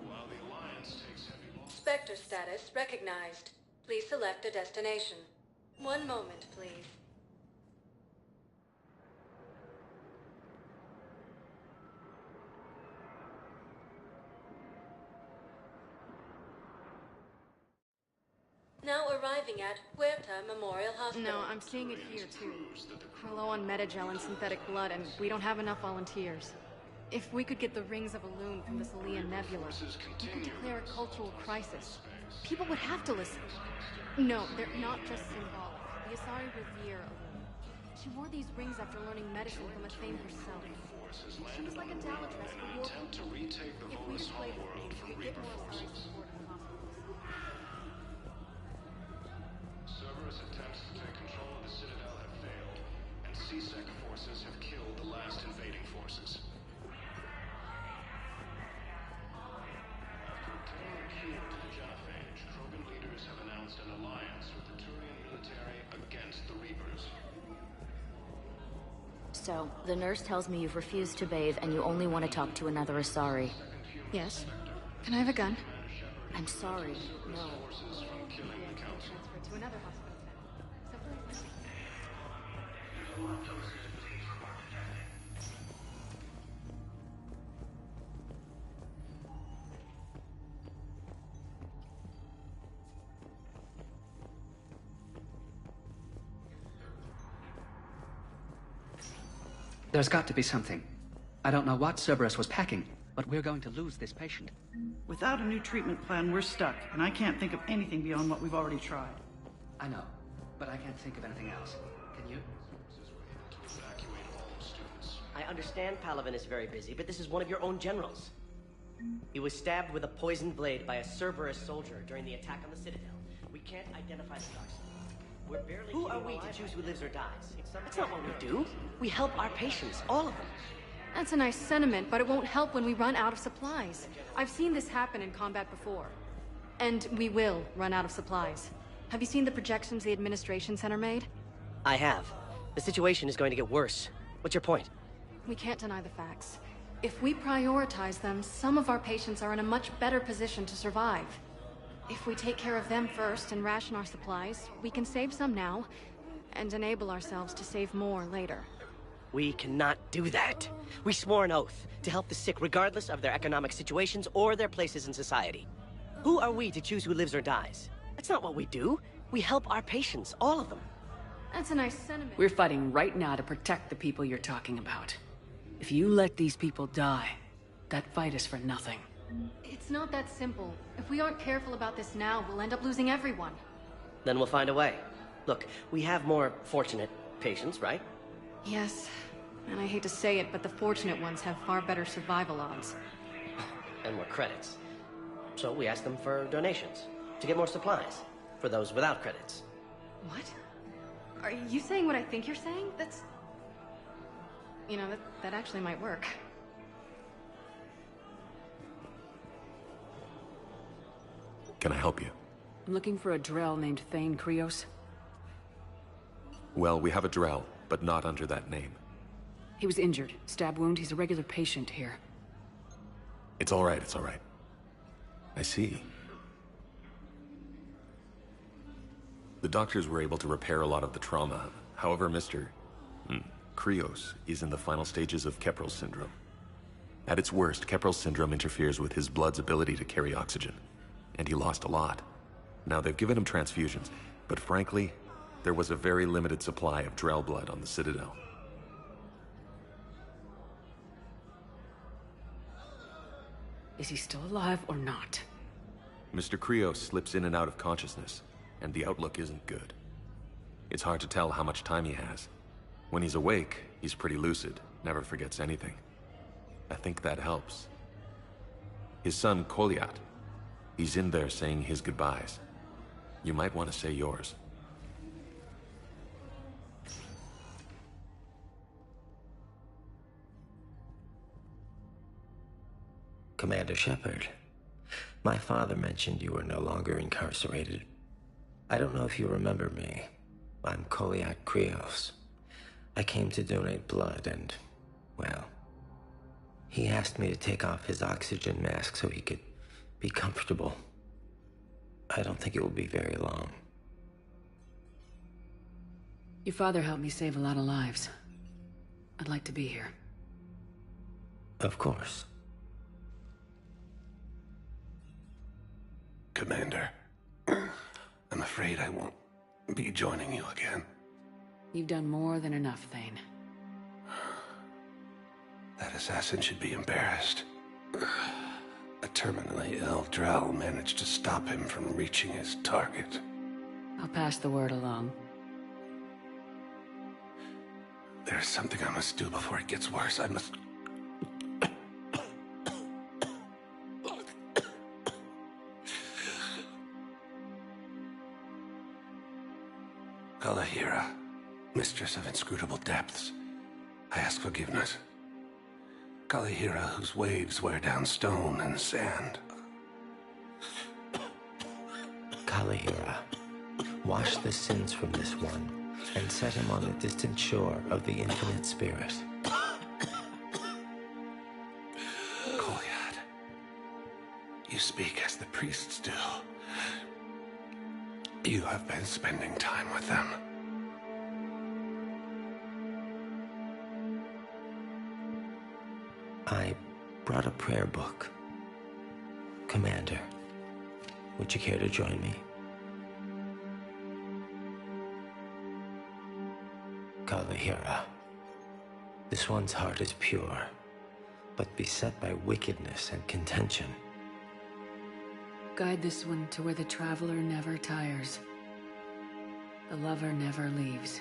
While the Alliance takes heavy loss... Spectre status recognized. Please select a destination. One moment, please. Now arriving at Huerta Memorial Hospital. No, I'm seeing it here, too. We're low on metagel and synthetic blood, and we don't have enough volunteers. If we could get the rings of Elune from the Salian Nebula, we could declare a cultural crisis. People would have to listen. No, they're not just symbolic. The Asari revere Elune. She wore these rings after learning medicine from Athene herself. She was like a Dalatress for war. To retake the Volus homeworld from Reaper forces. Cerberus attempts to take control of the Citadel have failed, and C-Sec forces have killed the last invading forces. After obtaining a cure to the genophage, Krogan leaders have announced an alliance with the Turian military against the Reapers. So, the nurse tells me you've refused to bathe and you only want to talk to another Asari. Yes. Can I have a gun? I'm sorry, no. Transfer to another hospital then. There's got to be something. I don't know what Cerberus was packing, but we're going to lose this patient. Without a new treatment plan, we're stuck, and I can't think of anything beyond what we've already tried. I know, but I can't think of anything else. Can you? I understand Palaven is very busy, but this is one of your own generals. He was stabbed with a poisoned blade by a Cerberus soldier during the attack on the Citadel. We can't identify the dark side. We're barely Who are we to choose who lives or dies? That's not what we do. We help our patients, all of them. That's a nice sentiment, but it won't help when we run out of supplies. I've seen this happen in combat before. And we will run out of supplies. Have you seen the projections the Administration Center made? I have. The situation is going to get worse. What's your point? We can't deny the facts. If we prioritize them, some of our patients are in a much better position to survive. If we take care of them first and ration our supplies, we can save some now, and enable ourselves to save more later. We cannot do that. We swore an oath to help the sick regardless of their economic situations or their places in society. Who are we to choose who lives or dies? That's not what we do. We help our patients, all of them. That's a nice sentiment. We're fighting right now to protect the people you're talking about. If you let these people die, that fight is for nothing. It's not that simple. If we aren't careful about this now, we'll end up losing everyone. Then we'll find a way. Look, we have more fortunate patients, right? Yes. And I hate to say it, but the fortunate ones have far better survival odds. And more credits. So we ask them for donations, to get more supplies, for those without credits. What? Are you saying what I think you're saying? That's... You know, that actually might work. Can I help you? I'm looking for a Drell named Thane Krios. Well, we have a Drell, but not under that name. He was injured. Stab wound. He's a regular patient here. It's all right, it's all right. I see. The doctors were able to repair a lot of the trauma. However, Mr. Krios is in the final stages of Keprel's syndrome. At its worst, Keprel's syndrome interferes with his blood's ability to carry oxygen. And he lost a lot. Now, they've given him transfusions, but frankly, there was a very limited supply of Drell blood on the Citadel. Is he still alive or not? Mr. Krios slips in and out of consciousness, and the outlook isn't good. It's hard to tell how much time he has. When he's awake, he's pretty lucid, never forgets anything. I think that helps. His son, Kolyat, he's in there saying his goodbyes. You might want to say yours. Commander Shepard, my father mentioned you were no longer incarcerated. I don't know if you remember me. I'm Krios. I came to donate blood and, well, he asked me to take off his oxygen mask so he could be comfortable. I don't think it will be very long. Your father helped me save a lot of lives. I'd like to be here. Of course. Commander, I'm afraid I won't be joining you again. You've done more than enough, Thane. That assassin should be embarrassed. A terminally ill Drell managed to stop him from reaching his target. I'll pass the word along. There's something I must do before it gets worse. I must... Kalahira, mistress of inscrutable depths, I ask forgiveness. Kalahira, whose waves wear down stone and sand. Kalahira, wash the sins from this one, and set him on the distant shore of the infinite spirit. Kolyad, you speak as the priests do. You have been spending time with them. I brought a prayer book. Commander, would you care to join me? Kalahira, this one's heart is pure, but beset by wickedness and contention. Guide this one to where the traveler never tires. The lover never leaves.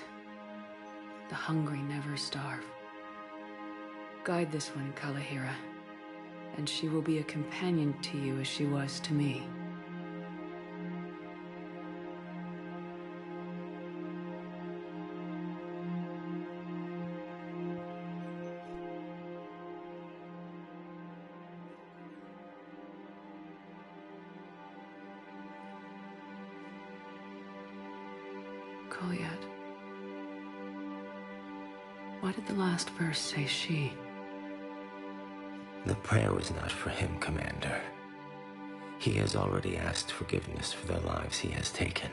The hungry never starve. Guide this one, Kalahira, and she will be a companion to you as she was to me. Kolyad. Why did the last verse say she? The prayer was not for him, Commander. He has already asked forgiveness for the lives he has taken.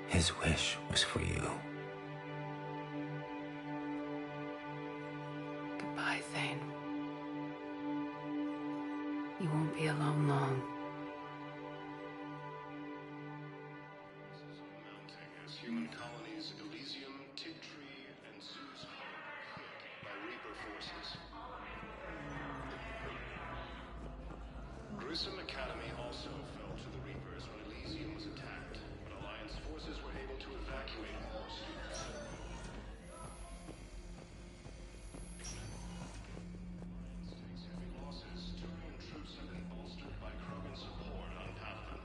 His wish was for you. Goodbye, Thane. You won't be alone long. As human colonies Elysium, Tigtree, and Zeus Hope hit by Reaper forces. Grissom Academy also fell to the Reapers when Elysium was attacked, but Alliance forces were able to evacuate all students. Alliance takes heavy losses. Turian troops have been bolstered by Krogan support on Pathlin.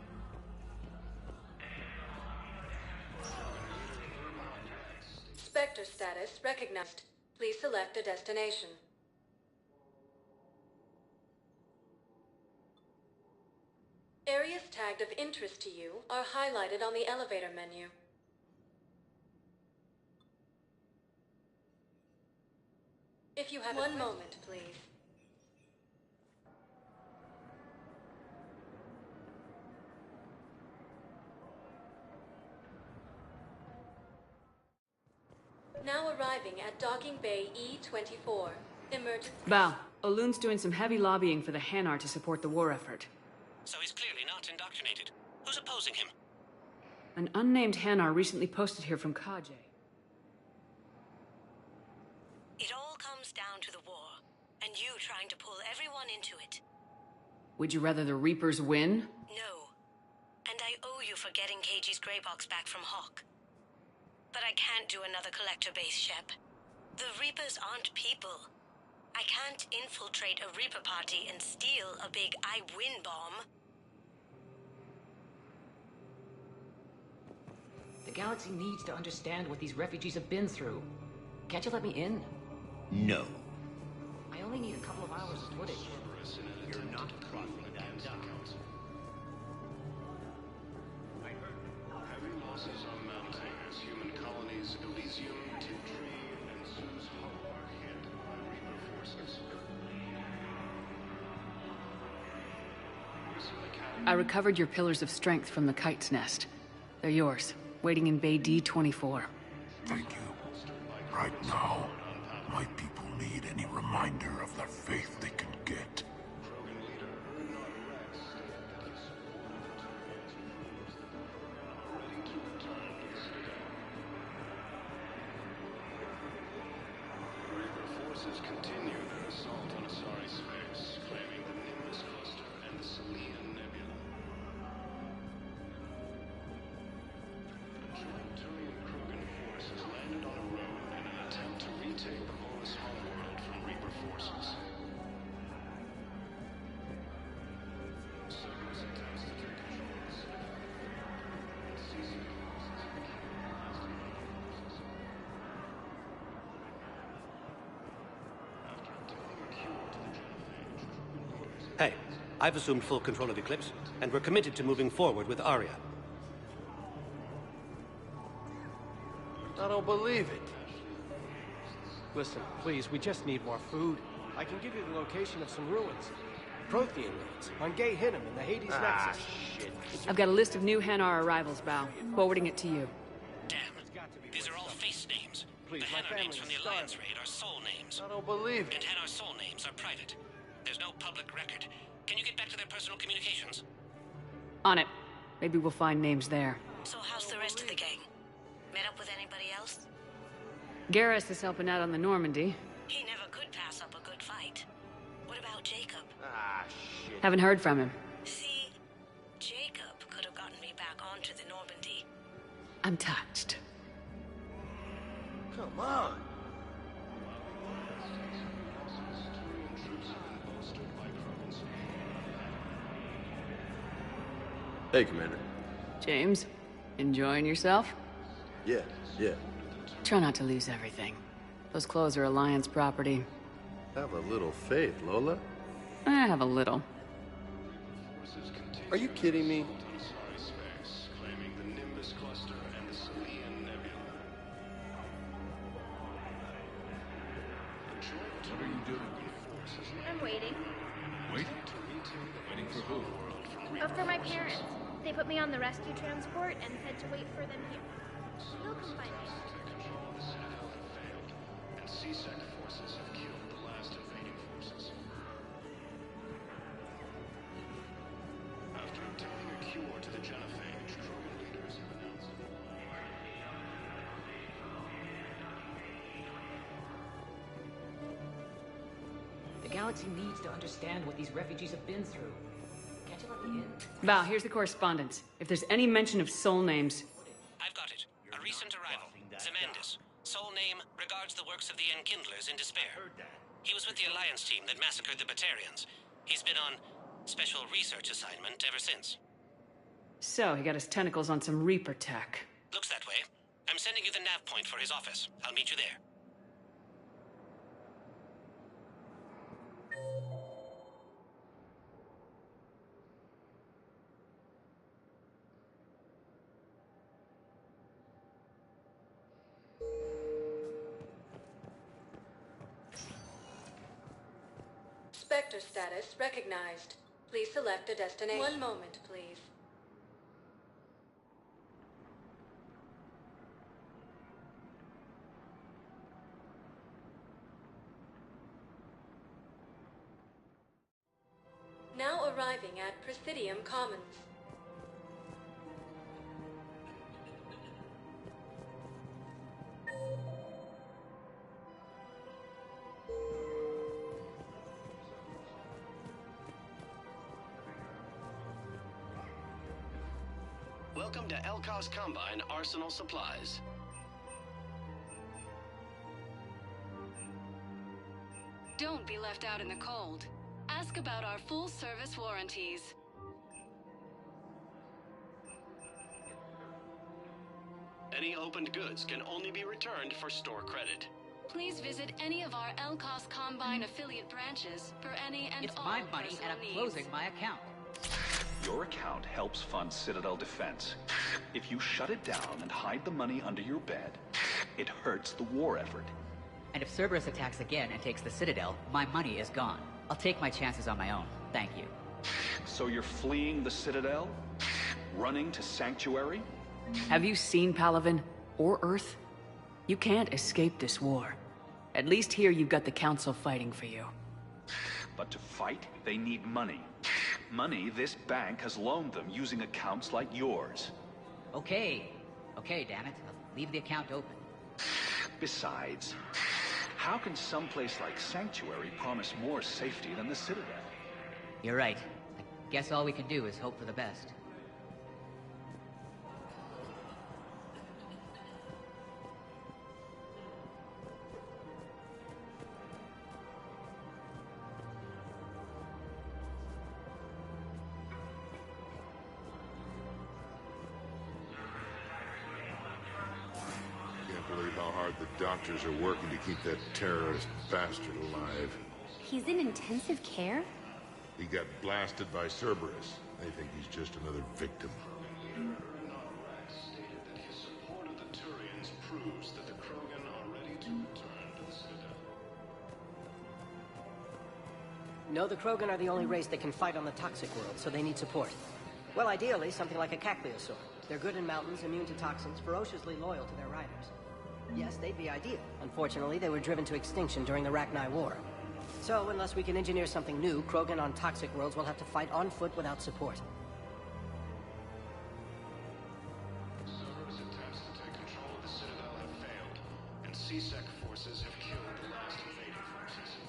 Spectre status recognized. Please select a destination. Areas tagged of interest to you are highlighted on the elevator menu. If you have one moment, please. Now arriving at Docking Bay E-24. Emergency... Val, Olun's doing some heavy lobbying for the Hanar to support the war effort. So he's clearly not indoctrinated. Who's opposing him? An unnamed Hanar recently posted here from Kaje. It all comes down to the war, and you trying to pull everyone into it. Would you rather the Reapers win? No. And I owe you for getting KG's grey box back from Hawk. But I can't do another collector base, Shep. The Reapers aren't people. I can't infiltrate a Reaper party and steal a big I win bomb. The galaxy needs to understand what these refugees have been through. Can't you let me in? No. I only need a couple of hours of footage. You're not crossing that dock. Heavy losses are mounting as human colonies Elysium, TRILLY, and Sue's Hollow are hit by Reaper forces. I recovered your pillars of strength from the kite's nest. They're yours, waiting in Bay D-24. Thank you. Right now, my people need any reminder of the faith they can get. Forces continue their assault on Asari space, claiming the Nimbus cluster and the Selenian nebula. Joint Turian-Krogan force has landed on a road in an attempt to retake the Volus homeworld from Reaper forces. Cerberus attempts to take control of the Citadel and ceasing forces have killed the last of the forces. Hey, I've assumed full control of Eclipse, and we're committed to moving forward with Arya. I don't believe it. Listen, please, we just need more food. I can give you the location of some ruins. Prothean ruins, on Gay Hinnom in the Hades Nexus. Shit. I've got a list of new Hanar arrivals, Bao. Forwarding it to you. Damn. These are all face names. Please, the Hanar names from the Alliance raid are soul names. I don't believe it. And Hanar soul names are private. There's no public record. Can you get back to their personal communications? On it. Maybe we'll find names there. So how's the rest of the gang? Met up with anybody else? Garrus is helping out on the Normandy. He never could pass up a good fight. What about Jacob? Shit. Haven't heard from him. See, Jacob could have gotten me back onto the Normandy. I'm touched. Come on. Hey, Commander. James, enjoying yourself? Yeah. Try not to lose everything. Those clothes are Alliance property. Have a little faith, Lola. I have a little. Are you kidding me? Claiming the Nimbus cluster and the Selenian nebula. What are you doing? I'm waiting. Waiting? Waiting for who? For my parents. They put me on the rescue transport and said to wait for them here. They'll come find me. And C-Sec forces have killed the last invading forces. After obtaining a cure to the genophage, Krogan leaders have announced The galaxy needs to understand what these refugees have been through. Can't you let me in? Bao, here's the correspondence. If there's any mention of soul names... I've got it. A recent arrival. Zemandis. Soul name regards the works of the Enkindlers in despair. He was with the Alliance team that massacred the Batarians. He's been on special research assignment ever since. So, he got his tentacles on some Reaper tech. Looks that way. I'm sending you the nav point for his office. I'll meet you there. Spectre status recognized. Please select a destination. One moment, please. Now arriving at Presidium Commons. Welcome to Elkos Combine Arsenal Supplies. Don't be left out in the cold. Ask about our full-service warranties. unopened goods can only be returned for store credit. Please visit any of our LCOS Combine affiliate branches for any and all my money, and I'm personal closing needs. my account. Your account helps fund Citadel defense. If you shut it down and hide the money under your bed, it hurts the war effort. And if Cerberus attacks again and takes the Citadel, my money is gone. I'll take my chances on my own. Thank you. So you're fleeing the Citadel? Running to Sanctuary? Have you seen Palaven? Or Earth? You can't escape this war. At least here you've got the Council fighting for you. But to fight, they need money. Money this bank has loaned them using accounts like yours. Okay. Okay, damn it. I'll leave the account open. Besides, how can someplace like Sanctuary promise more safety than the Citadel? You're right. I guess all we can do is hope for the best. How hard the doctors are working to keep that terrorist bastard alive. He's in intensive care? He got blasted by Cerberus. They think he's just another victim. Stated that his support of the Turians proves that the Krogan are ready to return to the Citadel. No, the Krogan are the only race that can fight on the toxic world, so they need support. Well, ideally, something like a Cacliosaur. They're good in mountains, immune to toxins, ferociously loyal to their riders. Yes, they'd be ideal. Unfortunately, they were driven to extinction during the Rachni War. So, unless we can engineer something new, Krogan on toxic worlds will have to fight on foot without support. Cerberus attempts to take control of the Citadel have failed, and CSEC forces have killed the last invading forces.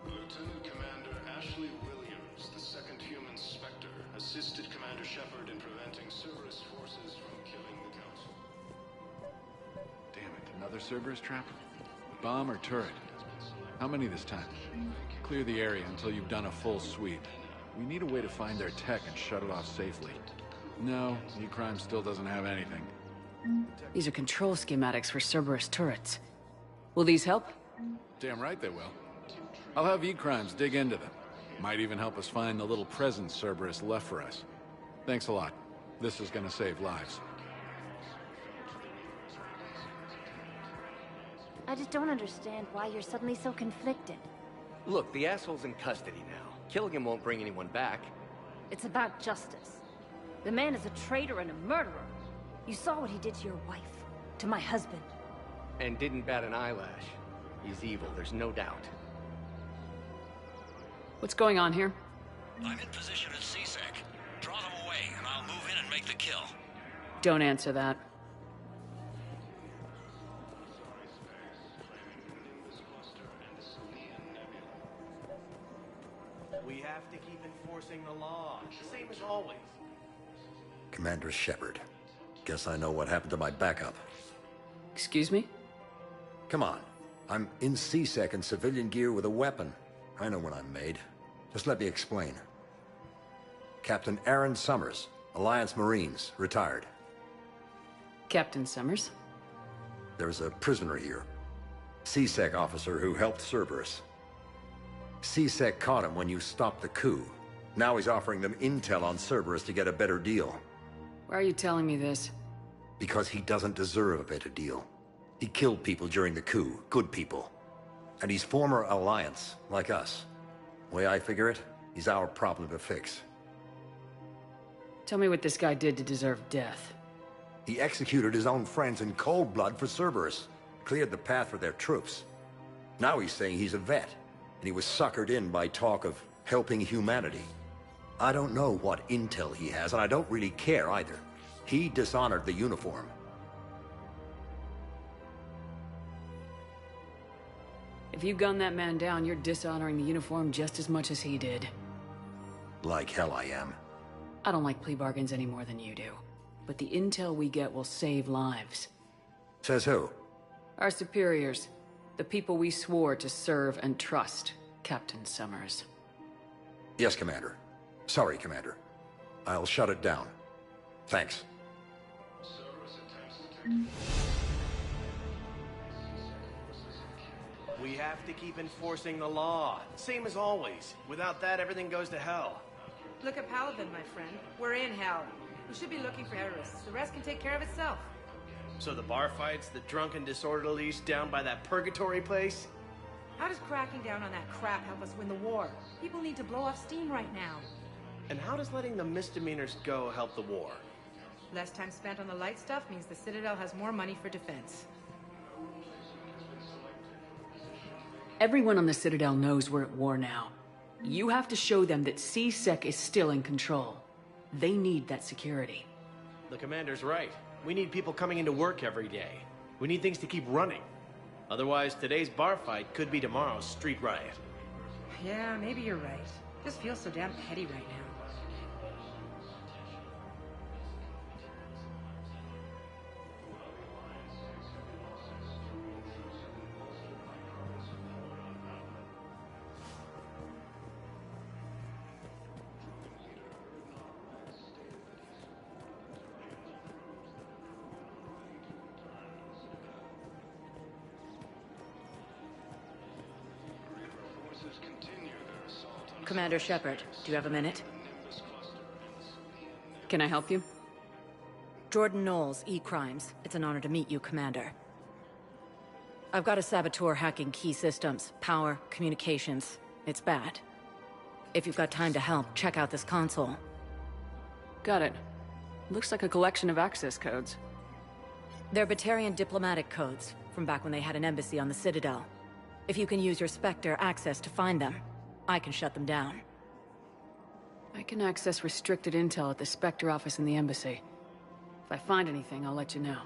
Lieutenant Commander Ashley Williams, the second human Spectre, assisted Commander Shepard in preventing Cerberus forces from killing the Council. Damn it, another Cerberus trap? Bomb or turret? How many this time? Clear the area until you've done a full sweep. We need a way to find their tech and shut it off safely. No, E-Crime still doesn't have anything. These are control schematics for Cerberus turrets. Will these help? Damn right they will. I'll have E-Crimes dig into them. Might even help us find the little presents Cerberus left for us. Thanks a lot. This is gonna save lives. I just don't understand why you're suddenly so conflicted. Look, the asshole's in custody now. Killing him won't bring anyone back. It's about justice. The man is a traitor and a murderer. You saw what he did to your wife, to my husband. And didn't bat an eyelash. He's evil, there's no doubt. What's going on here? I'm in position at CSEC. Draw them away, and I'll move in and make the kill. Don't answer that. We have to keep enforcing the law, same as always. Commander Shepard. Guess I know what happened to my backup. Excuse me? Come on. I'm in CSEC in civilian gear with a weapon. I know when I'm made. Just let me explain. Captain Aaron Summers, Alliance Marines, retired. Captain Summers? There's a prisoner here. CSEC officer who helped Cerberus. CSEC caught him when you stopped the coup. Now he's offering them intel on Cerberus to get a better deal. Why are you telling me this? Because he doesn't deserve a better deal. He killed people during the coup, good people. And he's former Alliance, like us. The way I figure it, he's our problem to fix. Tell me what this guy did to deserve death. He executed his own friends in cold blood for Cerberus. Cleared the path for their troops. Now he's saying he's a vet. And he was suckered in by talk of helping humanity. I don't know what intel he has, and I don't really care either. He dishonored the uniform. If you gun that man down, you're dishonoring the uniform just as much as he did. Like hell I am. I don't like plea bargains any more than you do. But the intel we get will save lives. Says who? Our superiors. The people we swore to serve and trust, Captain Summers. Yes, Commander. Sorry, Commander. I'll shut it down. Thanks. We have to keep enforcing the law. Same as always. Without that, everything goes to hell. Look at Paladin, my friend. We're in hell. We should be looking for terrorists. The rest can take care of itself. So the bar fights, the drunken disorderlies down by that purgatory place? How does cracking down on that crap help us win the war? People need to blow off steam right now. And how does letting the misdemeanors go help the war? Less time spent on the light stuff means the Citadel has more money for defense. Everyone on the Citadel knows we're at war now. You have to show them that C-Sec is still in control. They need that security. The commander's right. We need people coming into work every day. We need things to keep running. Otherwise, today's bar fight could be tomorrow's street riot. Yeah, maybe you're right. This feels so damn petty right now. Commander Shepard, do you have a minute? Can I help you? Jordan Knowles, E-Crimes. It's an honor to meet you, Commander. I've got a saboteur hacking key systems, power, communications. It's bad. If you've got time to help, check out this console. Got it. Looks like a collection of access codes. They're Batarian diplomatic codes, from back when they had an embassy on the Citadel. If you can use your Spectre access to find them, I can shut them down. I can access restricted intel at the Spectre office in the embassy. If I find anything, I'll let you know.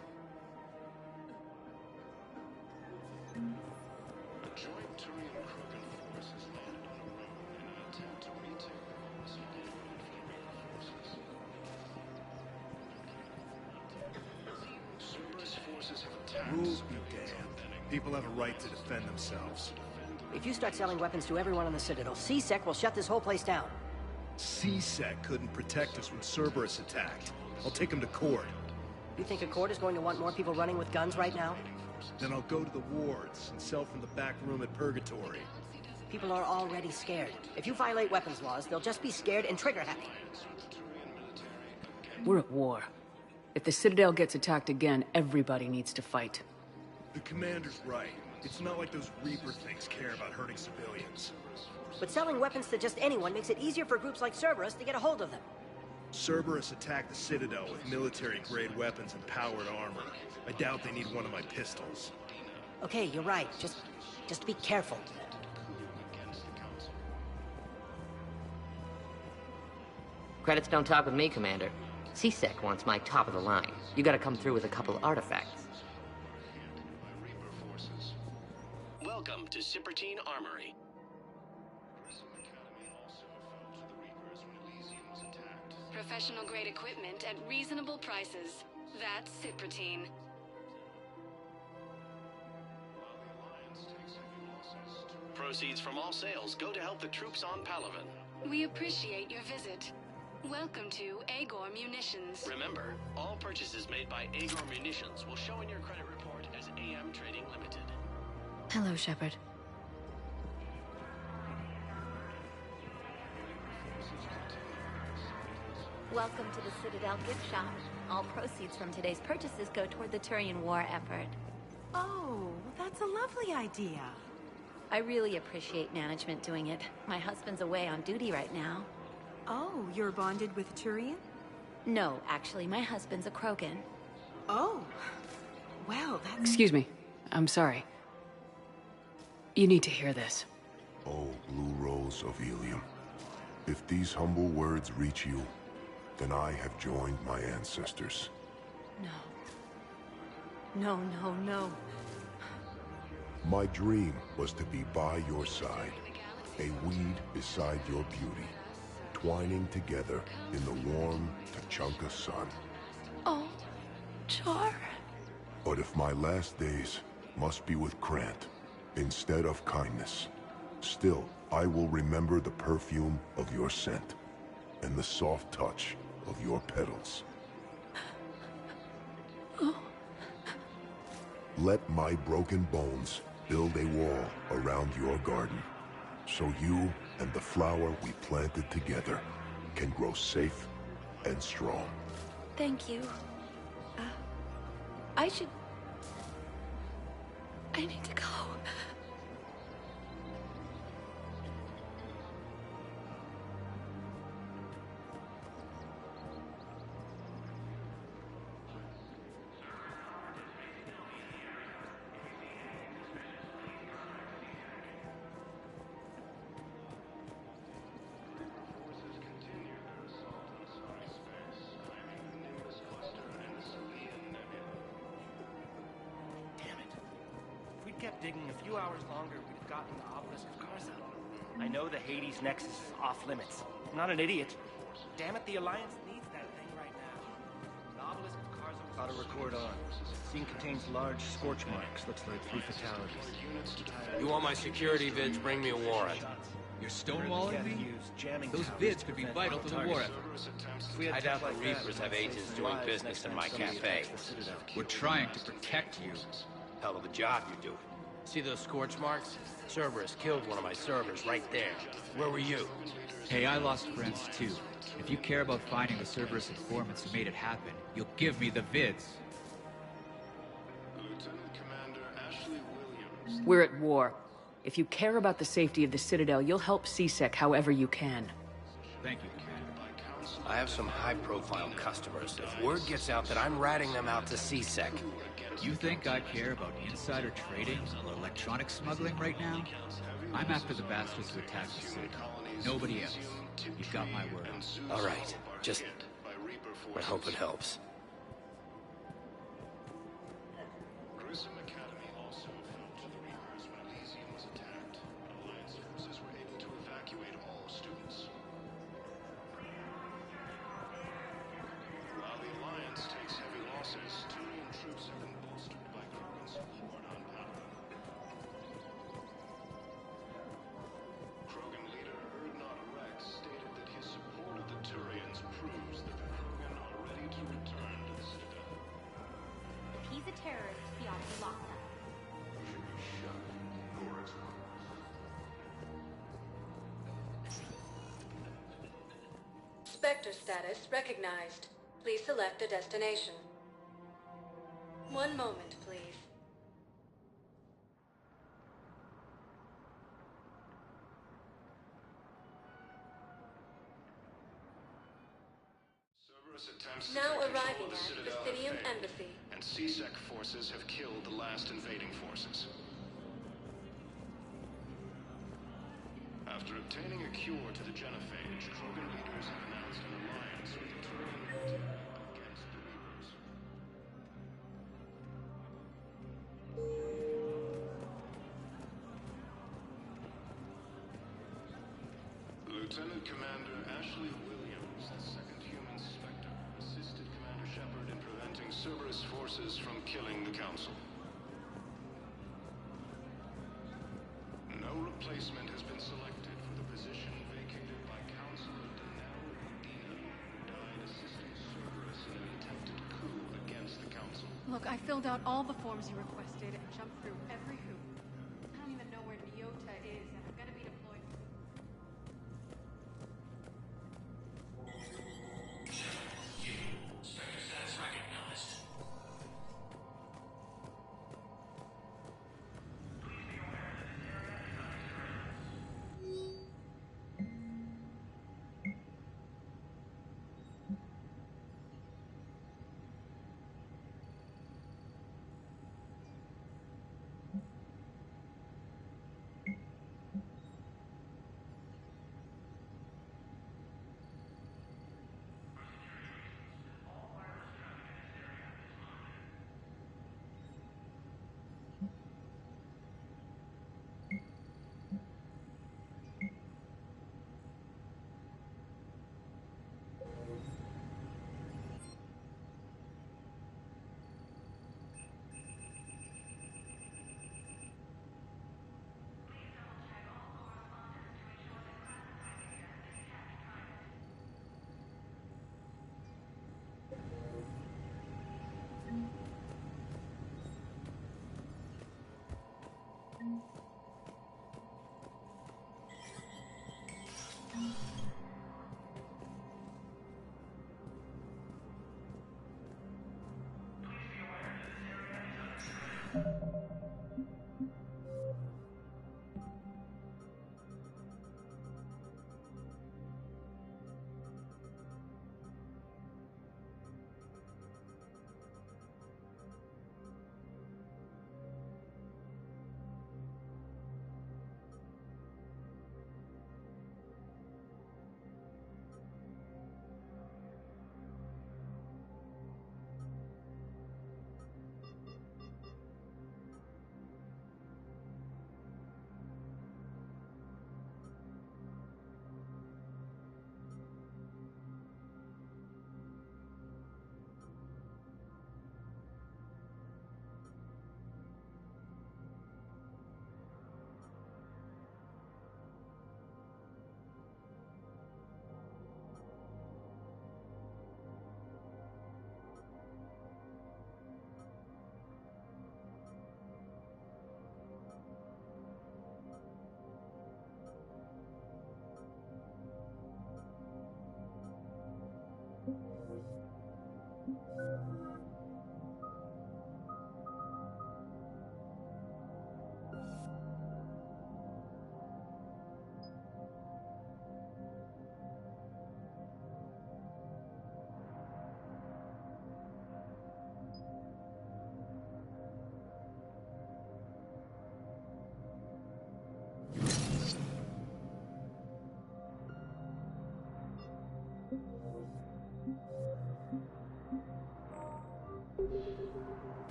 Rules be damned. People have a right to defend themselves. If you start selling weapons to everyone on the Citadel, C-Sec will shut this whole place down. C-Sec couldn't protect us when Cerberus attacked. I'll take him to court. You think a court is going to want more people running with guns right now? Then I'll go to the wards and sell from the back room at Purgatory. People are already scared. If you violate weapons laws, they'll just be scared and trigger-happy. We're at war. If the Citadel gets attacked again, everybody needs to fight. The commander's right. It's not like those Reaper things care about hurting civilians. But selling weapons to just anyone makes it easier for groups like Cerberus to get a hold of them. Cerberus attacked the Citadel with military-grade weapons and powered armor. I doubt they need one of my pistols. Okay, you're right. Just be careful. Credits don't talk with me, Commander. C-Sec wants my top of the line. You gotta come through with a couple artifacts. Welcome to Cypertine Armory. Professional-grade equipment at reasonable prices. That's Cypertine. Proceeds from all sales go to help the troops on Palaven. We appreciate your visit. Welcome to Agor Munitions. Remember, all purchases made by Agor Munitions will show in your credit report as AM Trading Limited. Hello, Shepard. Welcome to the Citadel gift shop. All proceeds from today's purchases go toward the Turian war effort. Oh, that's a lovely idea. I really appreciate management doing it. My husband's away on duty right now. Oh, you're bonded with Turian? No, actually, my husband's a Krogan. Oh, well, that's... Excuse me. I'm sorry. You need to hear this. Oh, Blue Rose of Ilium. If these humble words reach you, then I have joined my ancestors. No, no. My dream was to be by your side, a weed beside your beauty, twining together in the warm Tachanka sun. Oh, Char. But if my last days must be with Grant, instead of kindness. Still, I will remember the perfume of your scent, and the soft touch of your petals. Oh. Let my broken bones build a wall around your garden, so you and the flower we planted together can grow safe and strong. Thank you. I need to go. Kept digging a few hours longer, we'd have gotten the obelisk of Karza. I know the Hades Nexus is off limits. I'm not an idiot. Damn it, the Alliance needs that thing right now. The obelisk of Karza was... Auto record on. Scene contains large scorch marks. Looks like 3 fatalities. You want my security vids? Bring me a warrant. You're stonewalling me? Those vids could be vital to the war effort. I doubt the Reapers have agents doing business in my cafe. We're trying to protect you. Hell of a job you're doing. See those scorch marks? Cerberus killed one of my servers right there. Where were you? Hey, I lost friends too. If you care about finding the Cerberus informants who made it happen, you'll give me the vids. Lieutenant Commander Ashley Williams. We're at war. If you care about the safety of the Citadel, you'll help CSEC however you can. Thank you, Commander. I have some high-profile customers. If word gets out that I'm ratting them out to CSEC... You think I care about insider trading or electronic smuggling right now? I'm after the bastards who attacked the city. Nobody else. You've got my word. All right. Just... I hope it helps. Grissom Academy also fell to the Reapers when Elysium was attacked. Alliance forces were able to evacuate all students. While the Alliance takes heavy losses, Turian troops have been bolstered by Krogan's war on power. Krogan leader Erdnot Rex stated that his support of the Turians proves that the Krogan are ready to return to the Citadel. If he's a terrorist, he ought to be locked up. You should be shot, Gore's Spectre status recognized. Please select a destination. One moment, please. Cerberus attempts Now to take arriving control of the at Citadel Presidium have failed, Embassy. and CSEC forces have killed the last invading forces. After obtaining a cure to the genophage, Krogan leaders have announced an alliance with the Turian multi against the Reapers. Lieutenant Commander Ashley Williams, the second human Spectre, assisted Commander Shepard in preventing Cerberus forces from killing the Council. No replacement has been selected for the position vacated by Councilor Danelle Medina, who died assisting Cerberus in an attempted coup against the Council. Look, I filled out all the forms you requested and jumped through every hoop. I don't even know where Nyota is, and I'm gonna be deployed. Spectre status recognized.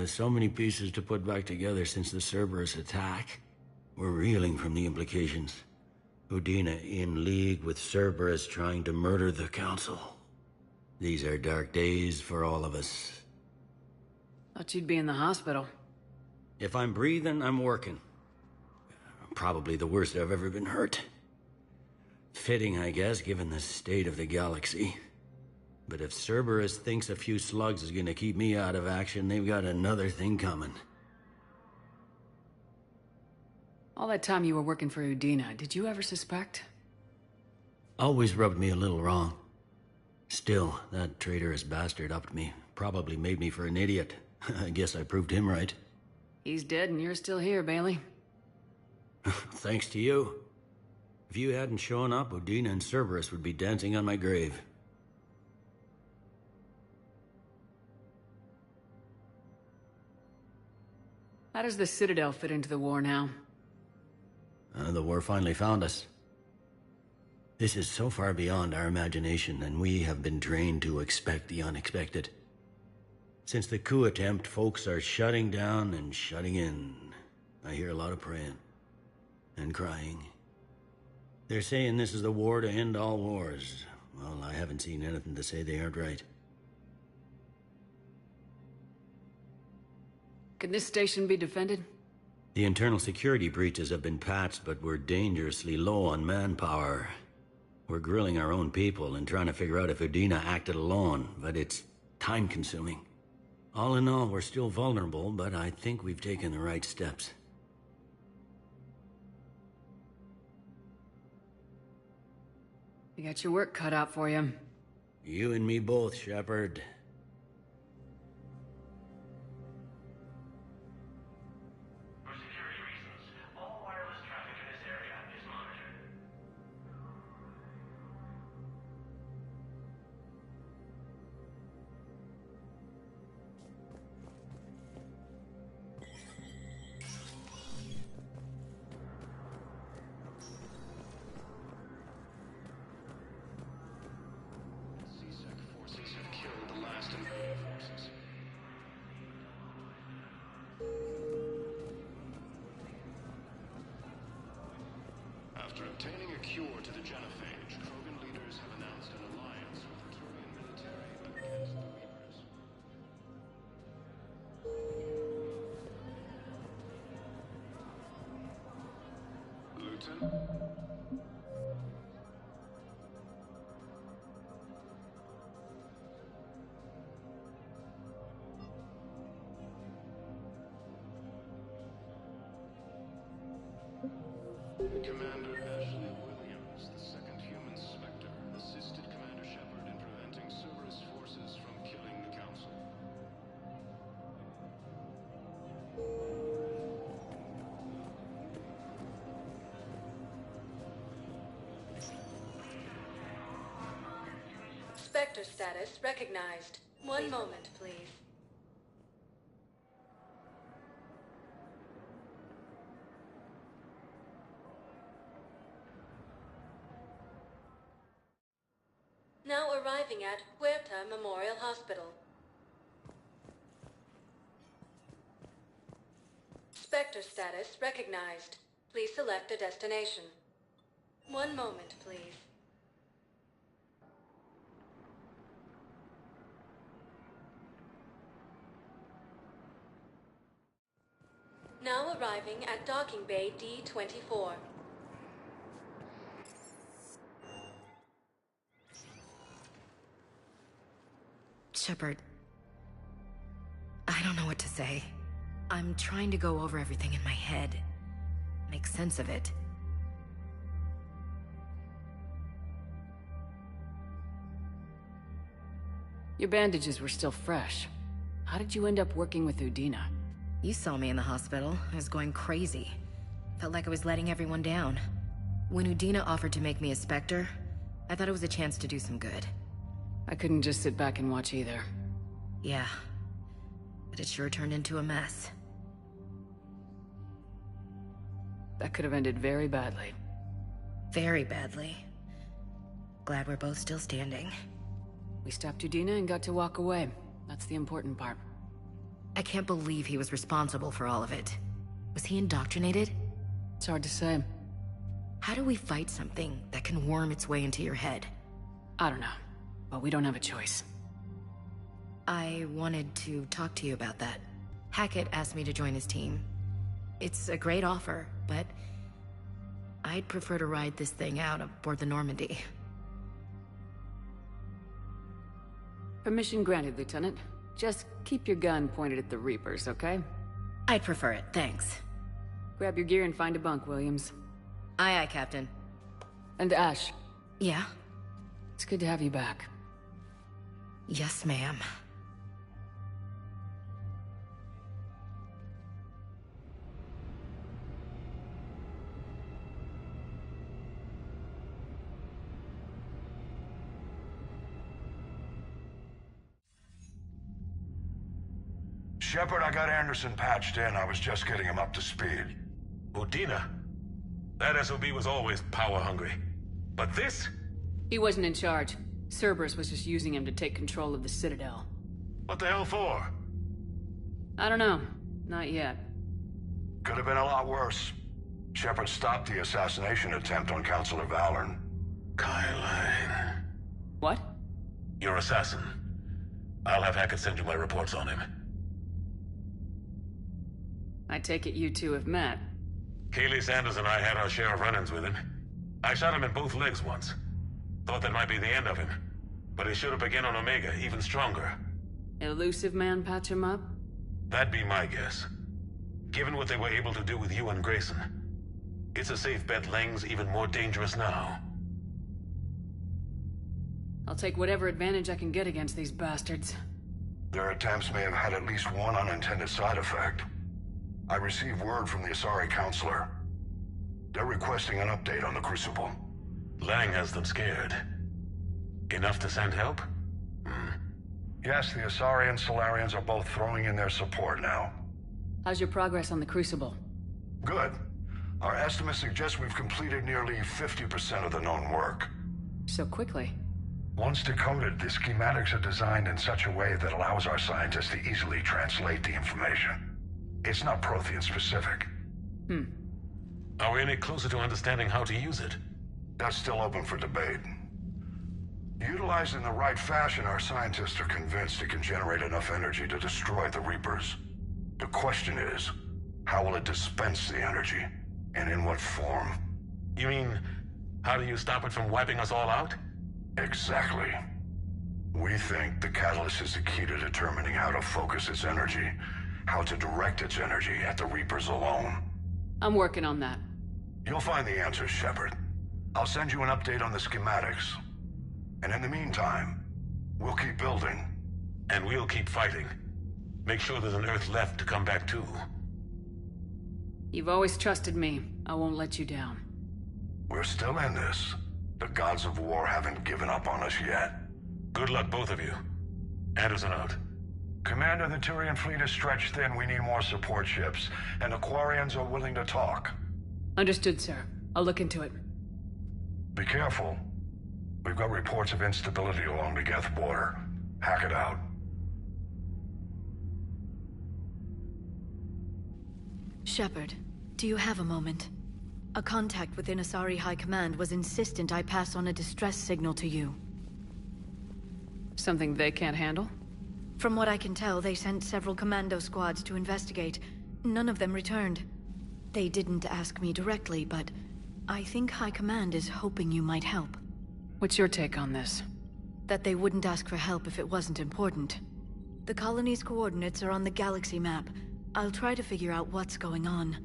So many pieces to put back together since the Cerberus attack. We're reeling from the implications. Udina in league with Cerberus trying to murder the Council. These are dark days for all of us. Thought you'd be in the hospital. If I'm breathing, I'm working. Probably the worst I've ever been hurt. Fitting, I guess, given the state of the galaxy. But if Cerberus thinks a few slugs is gonna keep me out of action, they've got another thing coming. All that time you were working for Udina, did you ever suspect? Always rubbed me a little wrong. Still, that traitorous bastard upped me. Probably made me for an idiot. I guess I proved him right. He's dead and you're still here, Bailey. Thanks to you. If you hadn't shown up, Udina and Cerberus would be dancing on my grave. How does the Citadel fit into the war now? The war finally found us. This is so far beyond our imagination, and we have been trained to expect the unexpected. Since the coup attempt, folks are shutting down and shutting in. I hear a lot of praying. And crying. They're saying this is the war to end all wars. Well, I haven't seen anything to say they aren't right. Can this station be defended? The internal security breaches have been patched, but we're dangerously low on manpower. We're grilling our own people and trying to figure out if Udina acted alone, but it's time-consuming. All in all, we're still vulnerable, but I think we've taken the right steps. You got your work cut out for you. You and me both, Shepard. After obtaining a cure to the genophage, Krogan leaders have announced an alliance with the Turian military against the Reapers. Lieutenant? Commander Ashley Williams, the second human Spectre, assisted Commander Spectre status recognized. One moment, please. Now arriving at Huerta Memorial Hospital. Spectre status recognized. Please select a destination. One moment, please. Now arriving at Docking Bay D-24. Shepard, I don't know what to say. I'm trying to go over everything in my head. Make sense of it. Your bandages were still fresh. How did you end up working with Udina? You saw me in the hospital. I was going crazy. Felt like I was letting everyone down. When Udina offered to make me a Spectre, I thought it was a chance to do some good. I couldn't just sit back and watch either. Yeah. But it sure turned into a mess. That could have ended very badly. Very badly. Glad we're both still standing. We stopped Udina and got to walk away. That's the important part. I can't believe he was responsible for all of it. Was he indoctrinated? It's hard to say. How do we fight something that can worm its way into your head? I don't know, but we don't have a choice. I wanted to talk to you about that. Hackett asked me to join his team. It's a great offer, but I'd prefer to ride this thing out aboard the Normandy. Permission granted, Lieutenant. Just keep your gun pointed at the Reapers, okay? I'd prefer it, thanks. Grab your gear and find a bunk, Williams. Aye, aye, Captain. And Ash. Yeah? It's good to have you back. Yes, ma'am. Shepard, I got Anderson patched in. I was just getting him up to speed. Udina? That SOB was always power-hungry. But this? He wasn't in charge. Cerberus was just using him to take control of the Citadel. What the hell for? I don't know. Not yet. Could have been a lot worse. Shepard stopped the assassination attempt on Councilor Valorn. Kyline. What? Your assassin. I'll have Hackett send you my reports on him. I take it you two have met. Kaylee Sanders and I had our share of run-ins with him. I shot him in both legs once. Thought that might be the end of him. But he showed up again on Omega, even stronger. Elusive man patch him up? That'd be my guess. Given what they were able to do with you and Grayson, it's a safe bet Lang's even more dangerous now. I'll take whatever advantage I can get against these bastards. Their attempts may have had at least one unintended side effect. I received word from the Asari Counselor. They're requesting an update on the Crucible. Lang has them scared. Enough to send help? Yes, the Asari and Solarians are both throwing in their support now. How's your progress on the Crucible? Good. Our estimates suggest we've completed nearly 50% of the known work. So quickly? Once decoded, the schematics are designed in such a way that allows our scientists to easily translate the information. It's not Prothean specific. Are we any closer to understanding how to use it? That's still open for debate. Utilized in the right fashion, our scientists are convinced it can generate enough energy to destroy the Reapers. The question is, how will it dispense the energy? And in what form? You mean, how do you stop it from wiping us all out? Exactly. We think the catalyst is the key to determining how to focus its energy, how to direct its energy at the Reapers alone. I'm working on that. You'll find the answers, Shepard. I'll send you an update on the schematics. And in the meantime, we'll keep building. And we'll keep fighting. Make sure there's an Earth left to come back to. You've always trusted me. I won't let you down. We're still in this. The gods of war haven't given up on us yet. Good luck, both of you. Anderson out. Commander, the Tyrian fleet is stretched thin. We need more support ships. And the Quarians are willing to talk. Understood, sir. I'll look into it. Be careful. We've got reports of instability along the Geth border. Hack it out. Shepard, do you have a moment? A contact within Asari High Command was insistent I pass on a distress signal to you. Something they can't handle? From what I can tell, they sent several commando squads to investigate. None of them returned. They didn't ask me directly, but I think High Command is hoping you might help. What's your take on this? That they wouldn't ask for help if it wasn't important. The colony's coordinates are on the galaxy map. I'll try to figure out what's going on.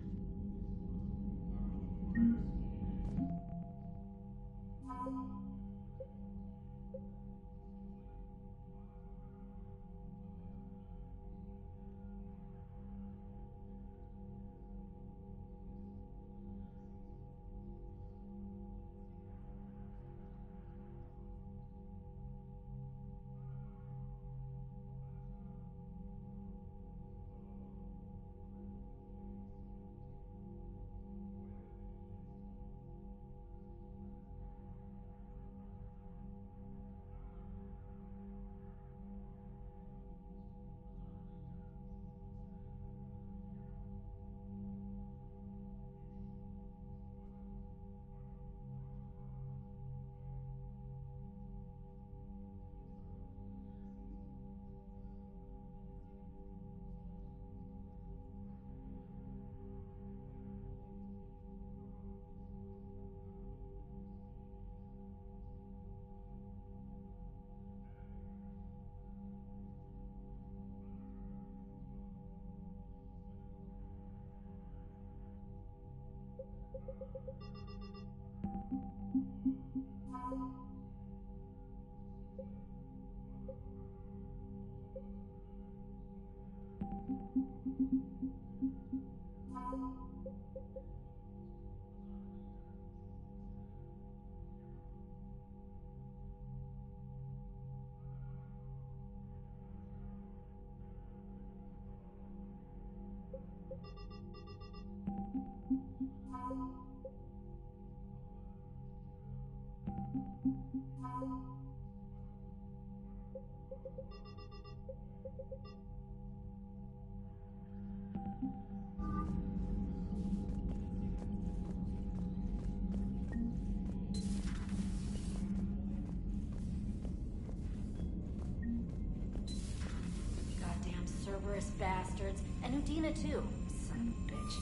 Cerberus bastards. And Udina too. Son of a bitch.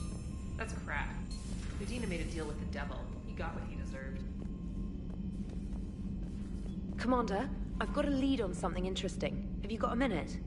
That's crap. Udina made a deal with the devil. He got what he deserved. Commander, I've got a lead on something interesting. Have you got a minute?